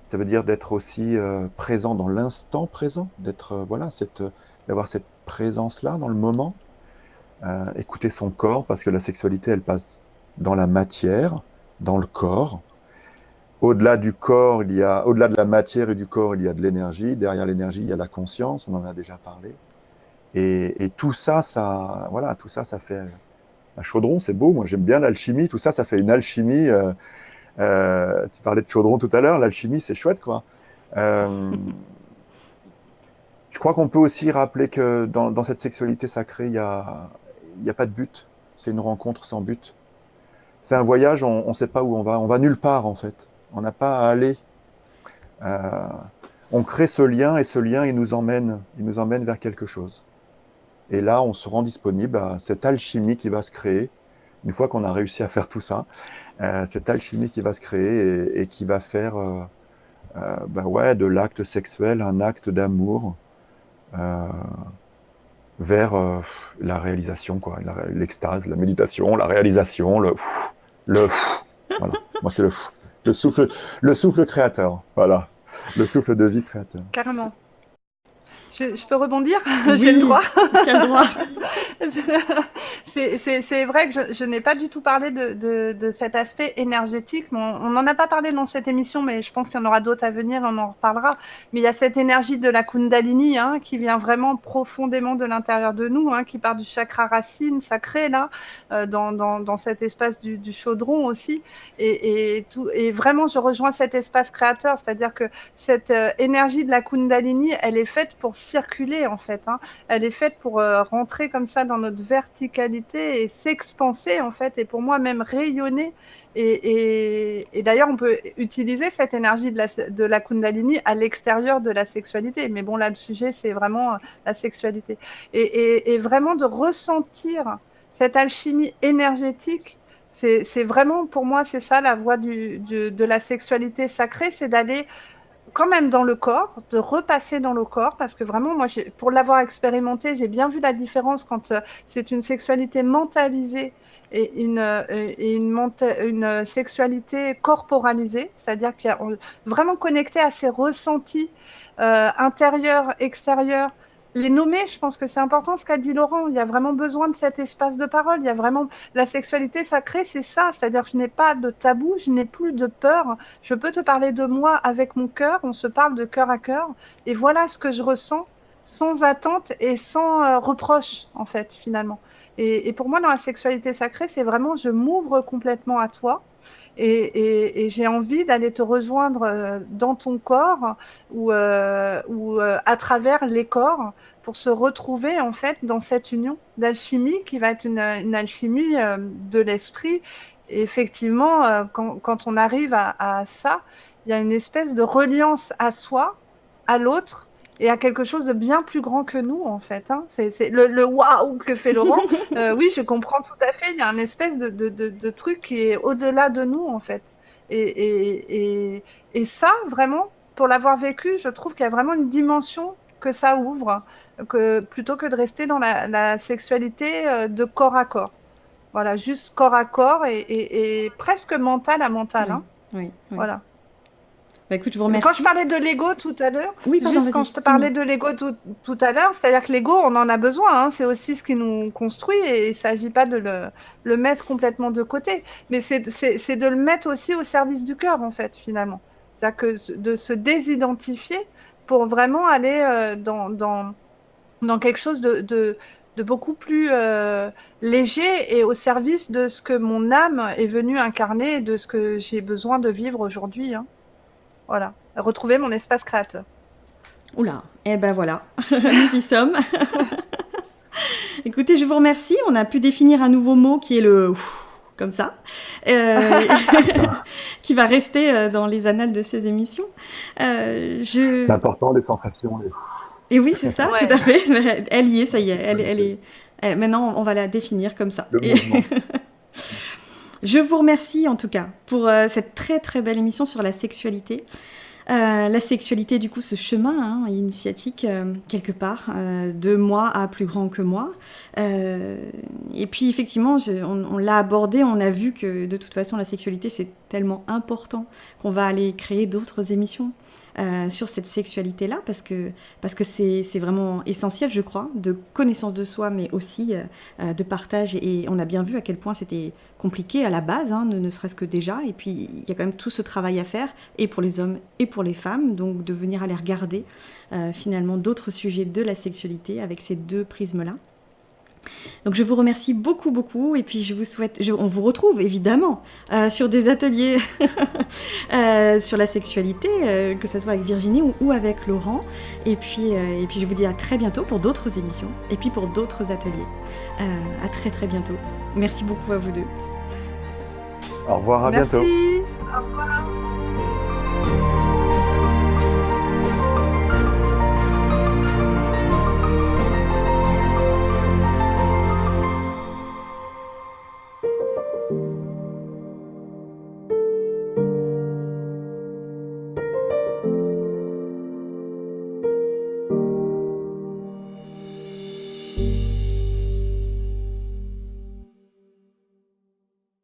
Speaker 3: Ça veut dire d'être aussi présent dans l'instant présent, d'avoir cette présence-là dans le moment, écouter son corps, parce que la sexualité, elle passe dans la matière, dans le corps. Au-delà du corps, au-delà de la matière et du corps, il y a de l'énergie. Derrière l'énergie, il y a la conscience, on en a déjà parlé. Et tout ça, ça fait un chaudron, c'est beau. Moi, j'aime bien l'alchimie. Tout ça, ça fait une alchimie. Tu parlais de chaudron tout à l'heure, l'alchimie, c'est chouette, quoi. Je crois qu'on peut aussi rappeler que dans cette sexualité sacrée, il y a pas de but. C'est une rencontre sans but. C'est un voyage, on ne sait pas où on va. On va nulle part, en fait. On n'a pas à aller. Euh, on crée ce lien, et ce lien, il nous emmène vers quelque chose. Et là, on se rend disponible à cette alchimie qui va se créer, une fois qu'on a réussi à faire tout ça, cette alchimie qui va se créer et qui va faire de l'acte sexuel un acte d'amour vers la réalisation, quoi, l'extase, la méditation, la réalisation, voilà. Moi, c'est le souffle créateur, voilà, le souffle de vie créateur.
Speaker 2: Carrément. Je peux rebondir?
Speaker 1: Oui,
Speaker 2: J'ai le droit.
Speaker 1: tu as le droit.
Speaker 2: C'est vrai que je n'ai pas du tout parlé de cet aspect énergétique. On n'en a pas parlé dans cette émission, mais je pense qu'il y en aura d'autres à venir, on en reparlera. Mais il y a cette énergie de la Kundalini qui vient vraiment profondément de l'intérieur de nous, qui part du chakra racine sacré, là, dans cet espace du chaudron aussi. Et vraiment, je rejoins cet espace créateur, c'est-à-dire que cette énergie de la Kundalini, elle est faite pour circuler, en fait. Elle est faite pour rentrer comme ça dans notre verticalité et s'expanser, en fait, et pour moi même rayonner. Et d'ailleurs, on peut utiliser cette énergie de la Kundalini à l'extérieur de la sexualité. Mais bon, là, le sujet, c'est vraiment la sexualité. Et vraiment de ressentir cette alchimie énergétique, c'est vraiment, pour moi, c'est ça la voie de la sexualité sacrée, c'est d'aller quand même dans le corps, de repasser dans le corps, parce que vraiment, moi, pour l'avoir expérimenté, j'ai bien vu la différence quand c'est une sexualité mentalisée et une sexualité corporalisée, c'est-à-dire qu'il y a vraiment connecté à ses ressentis intérieurs, extérieurs. Les nommer, je pense que c'est important ce qu'a dit Laurent. Il y a vraiment besoin de cet espace de parole. Il y a vraiment la sexualité sacrée, c'est ça. C'est-à-dire que je n'ai pas de tabou, je n'ai plus de peur. Je peux te parler de moi avec mon cœur. On se parle de cœur à cœur. Et voilà ce que je ressens, sans attente et sans reproche, en fait, finalement. Et pour moi, dans la sexualité sacrée, c'est vraiment je m'ouvre complètement à toi. Et j'ai envie d'aller te rejoindre dans ton corps ou à travers les corps pour se retrouver en fait dans cette union d'alchimie qui va être une alchimie de l'esprit. Et effectivement, quand on arrive à ça, il y a une espèce de reliance à soi, à l'autre, et à quelque chose de bien plus grand que nous, en fait. C'est le waouh que fait Laurent. Oui, je comprends tout à fait. Il y a une espèce de truc qui est au-delà de nous, en fait. Et ça, vraiment, pour l'avoir vécu, je trouve qu'il y a vraiment une dimension que ça ouvre, plutôt que de rester dans la sexualité de corps à corps. Voilà, juste corps à corps et presque mental à mental.
Speaker 1: Oui.
Speaker 2: Voilà.
Speaker 1: Bah, écoute, je vous remercie.
Speaker 2: Quand je parlais de l'ego tout à l'heure,
Speaker 1: quand
Speaker 2: je te parlais de l'ego tout à l'heure, c'est-à-dire que l'ego, on en a besoin, c'est aussi ce qui nous construit et il ne s'agit pas de le mettre complètement de côté, mais c'est de le mettre aussi au service du cœur, en fait, finalement. C'est-à-dire que de se désidentifier pour vraiment aller dans quelque chose de beaucoup plus léger et au service de ce que mon âme est venue incarner et de ce que j'ai besoin de vivre aujourd'hui. Voilà, retrouver mon espace créateur.
Speaker 1: Oula, eh ben voilà, nous y sommes. Écoutez, je vous remercie. On a pu définir un nouveau mot qui est le comme ça, qui va rester dans les annales de ces émissions.
Speaker 3: C'est important, les sensations.
Speaker 1: Et oui, c'est ça, tout à fait. Elle y est, ça y est. Elle est. Maintenant, on va la définir comme ça.
Speaker 3: Le mouvement.
Speaker 1: Je vous remercie en tout cas pour cette très très belle émission sur la sexualité. La sexualité, du coup, ce chemin initiatique, quelque part, de moi à plus grand que moi. Et puis, effectivement, on l'a abordé, on a vu que de toute façon, la sexualité, c'est tellement important qu'on va aller créer d'autres émissions sur cette sexualité-là, parce que c'est vraiment essentiel, je crois, de connaissance de soi, mais aussi de partage. Et on a bien vu à quel point c'était compliqué à la base, ne serait-ce que déjà. Et puis, il y a quand même tout ce travail à faire, et pour les hommes et pour les femmes, donc de venir aller regarder finalement d'autres sujets de la sexualité avec ces deux prismes-là. Donc je vous remercie beaucoup, beaucoup, et puis je vous souhaite, on vous retrouve évidemment sur des ateliers sur la sexualité, que ce soit avec Virginie ou avec Laurent, et puis je vous dis à très bientôt pour d'autres émissions, et puis pour d'autres ateliers. À très très bientôt. Merci beaucoup à vous deux.
Speaker 3: Au revoir, à bientôt.
Speaker 2: Merci, au revoir.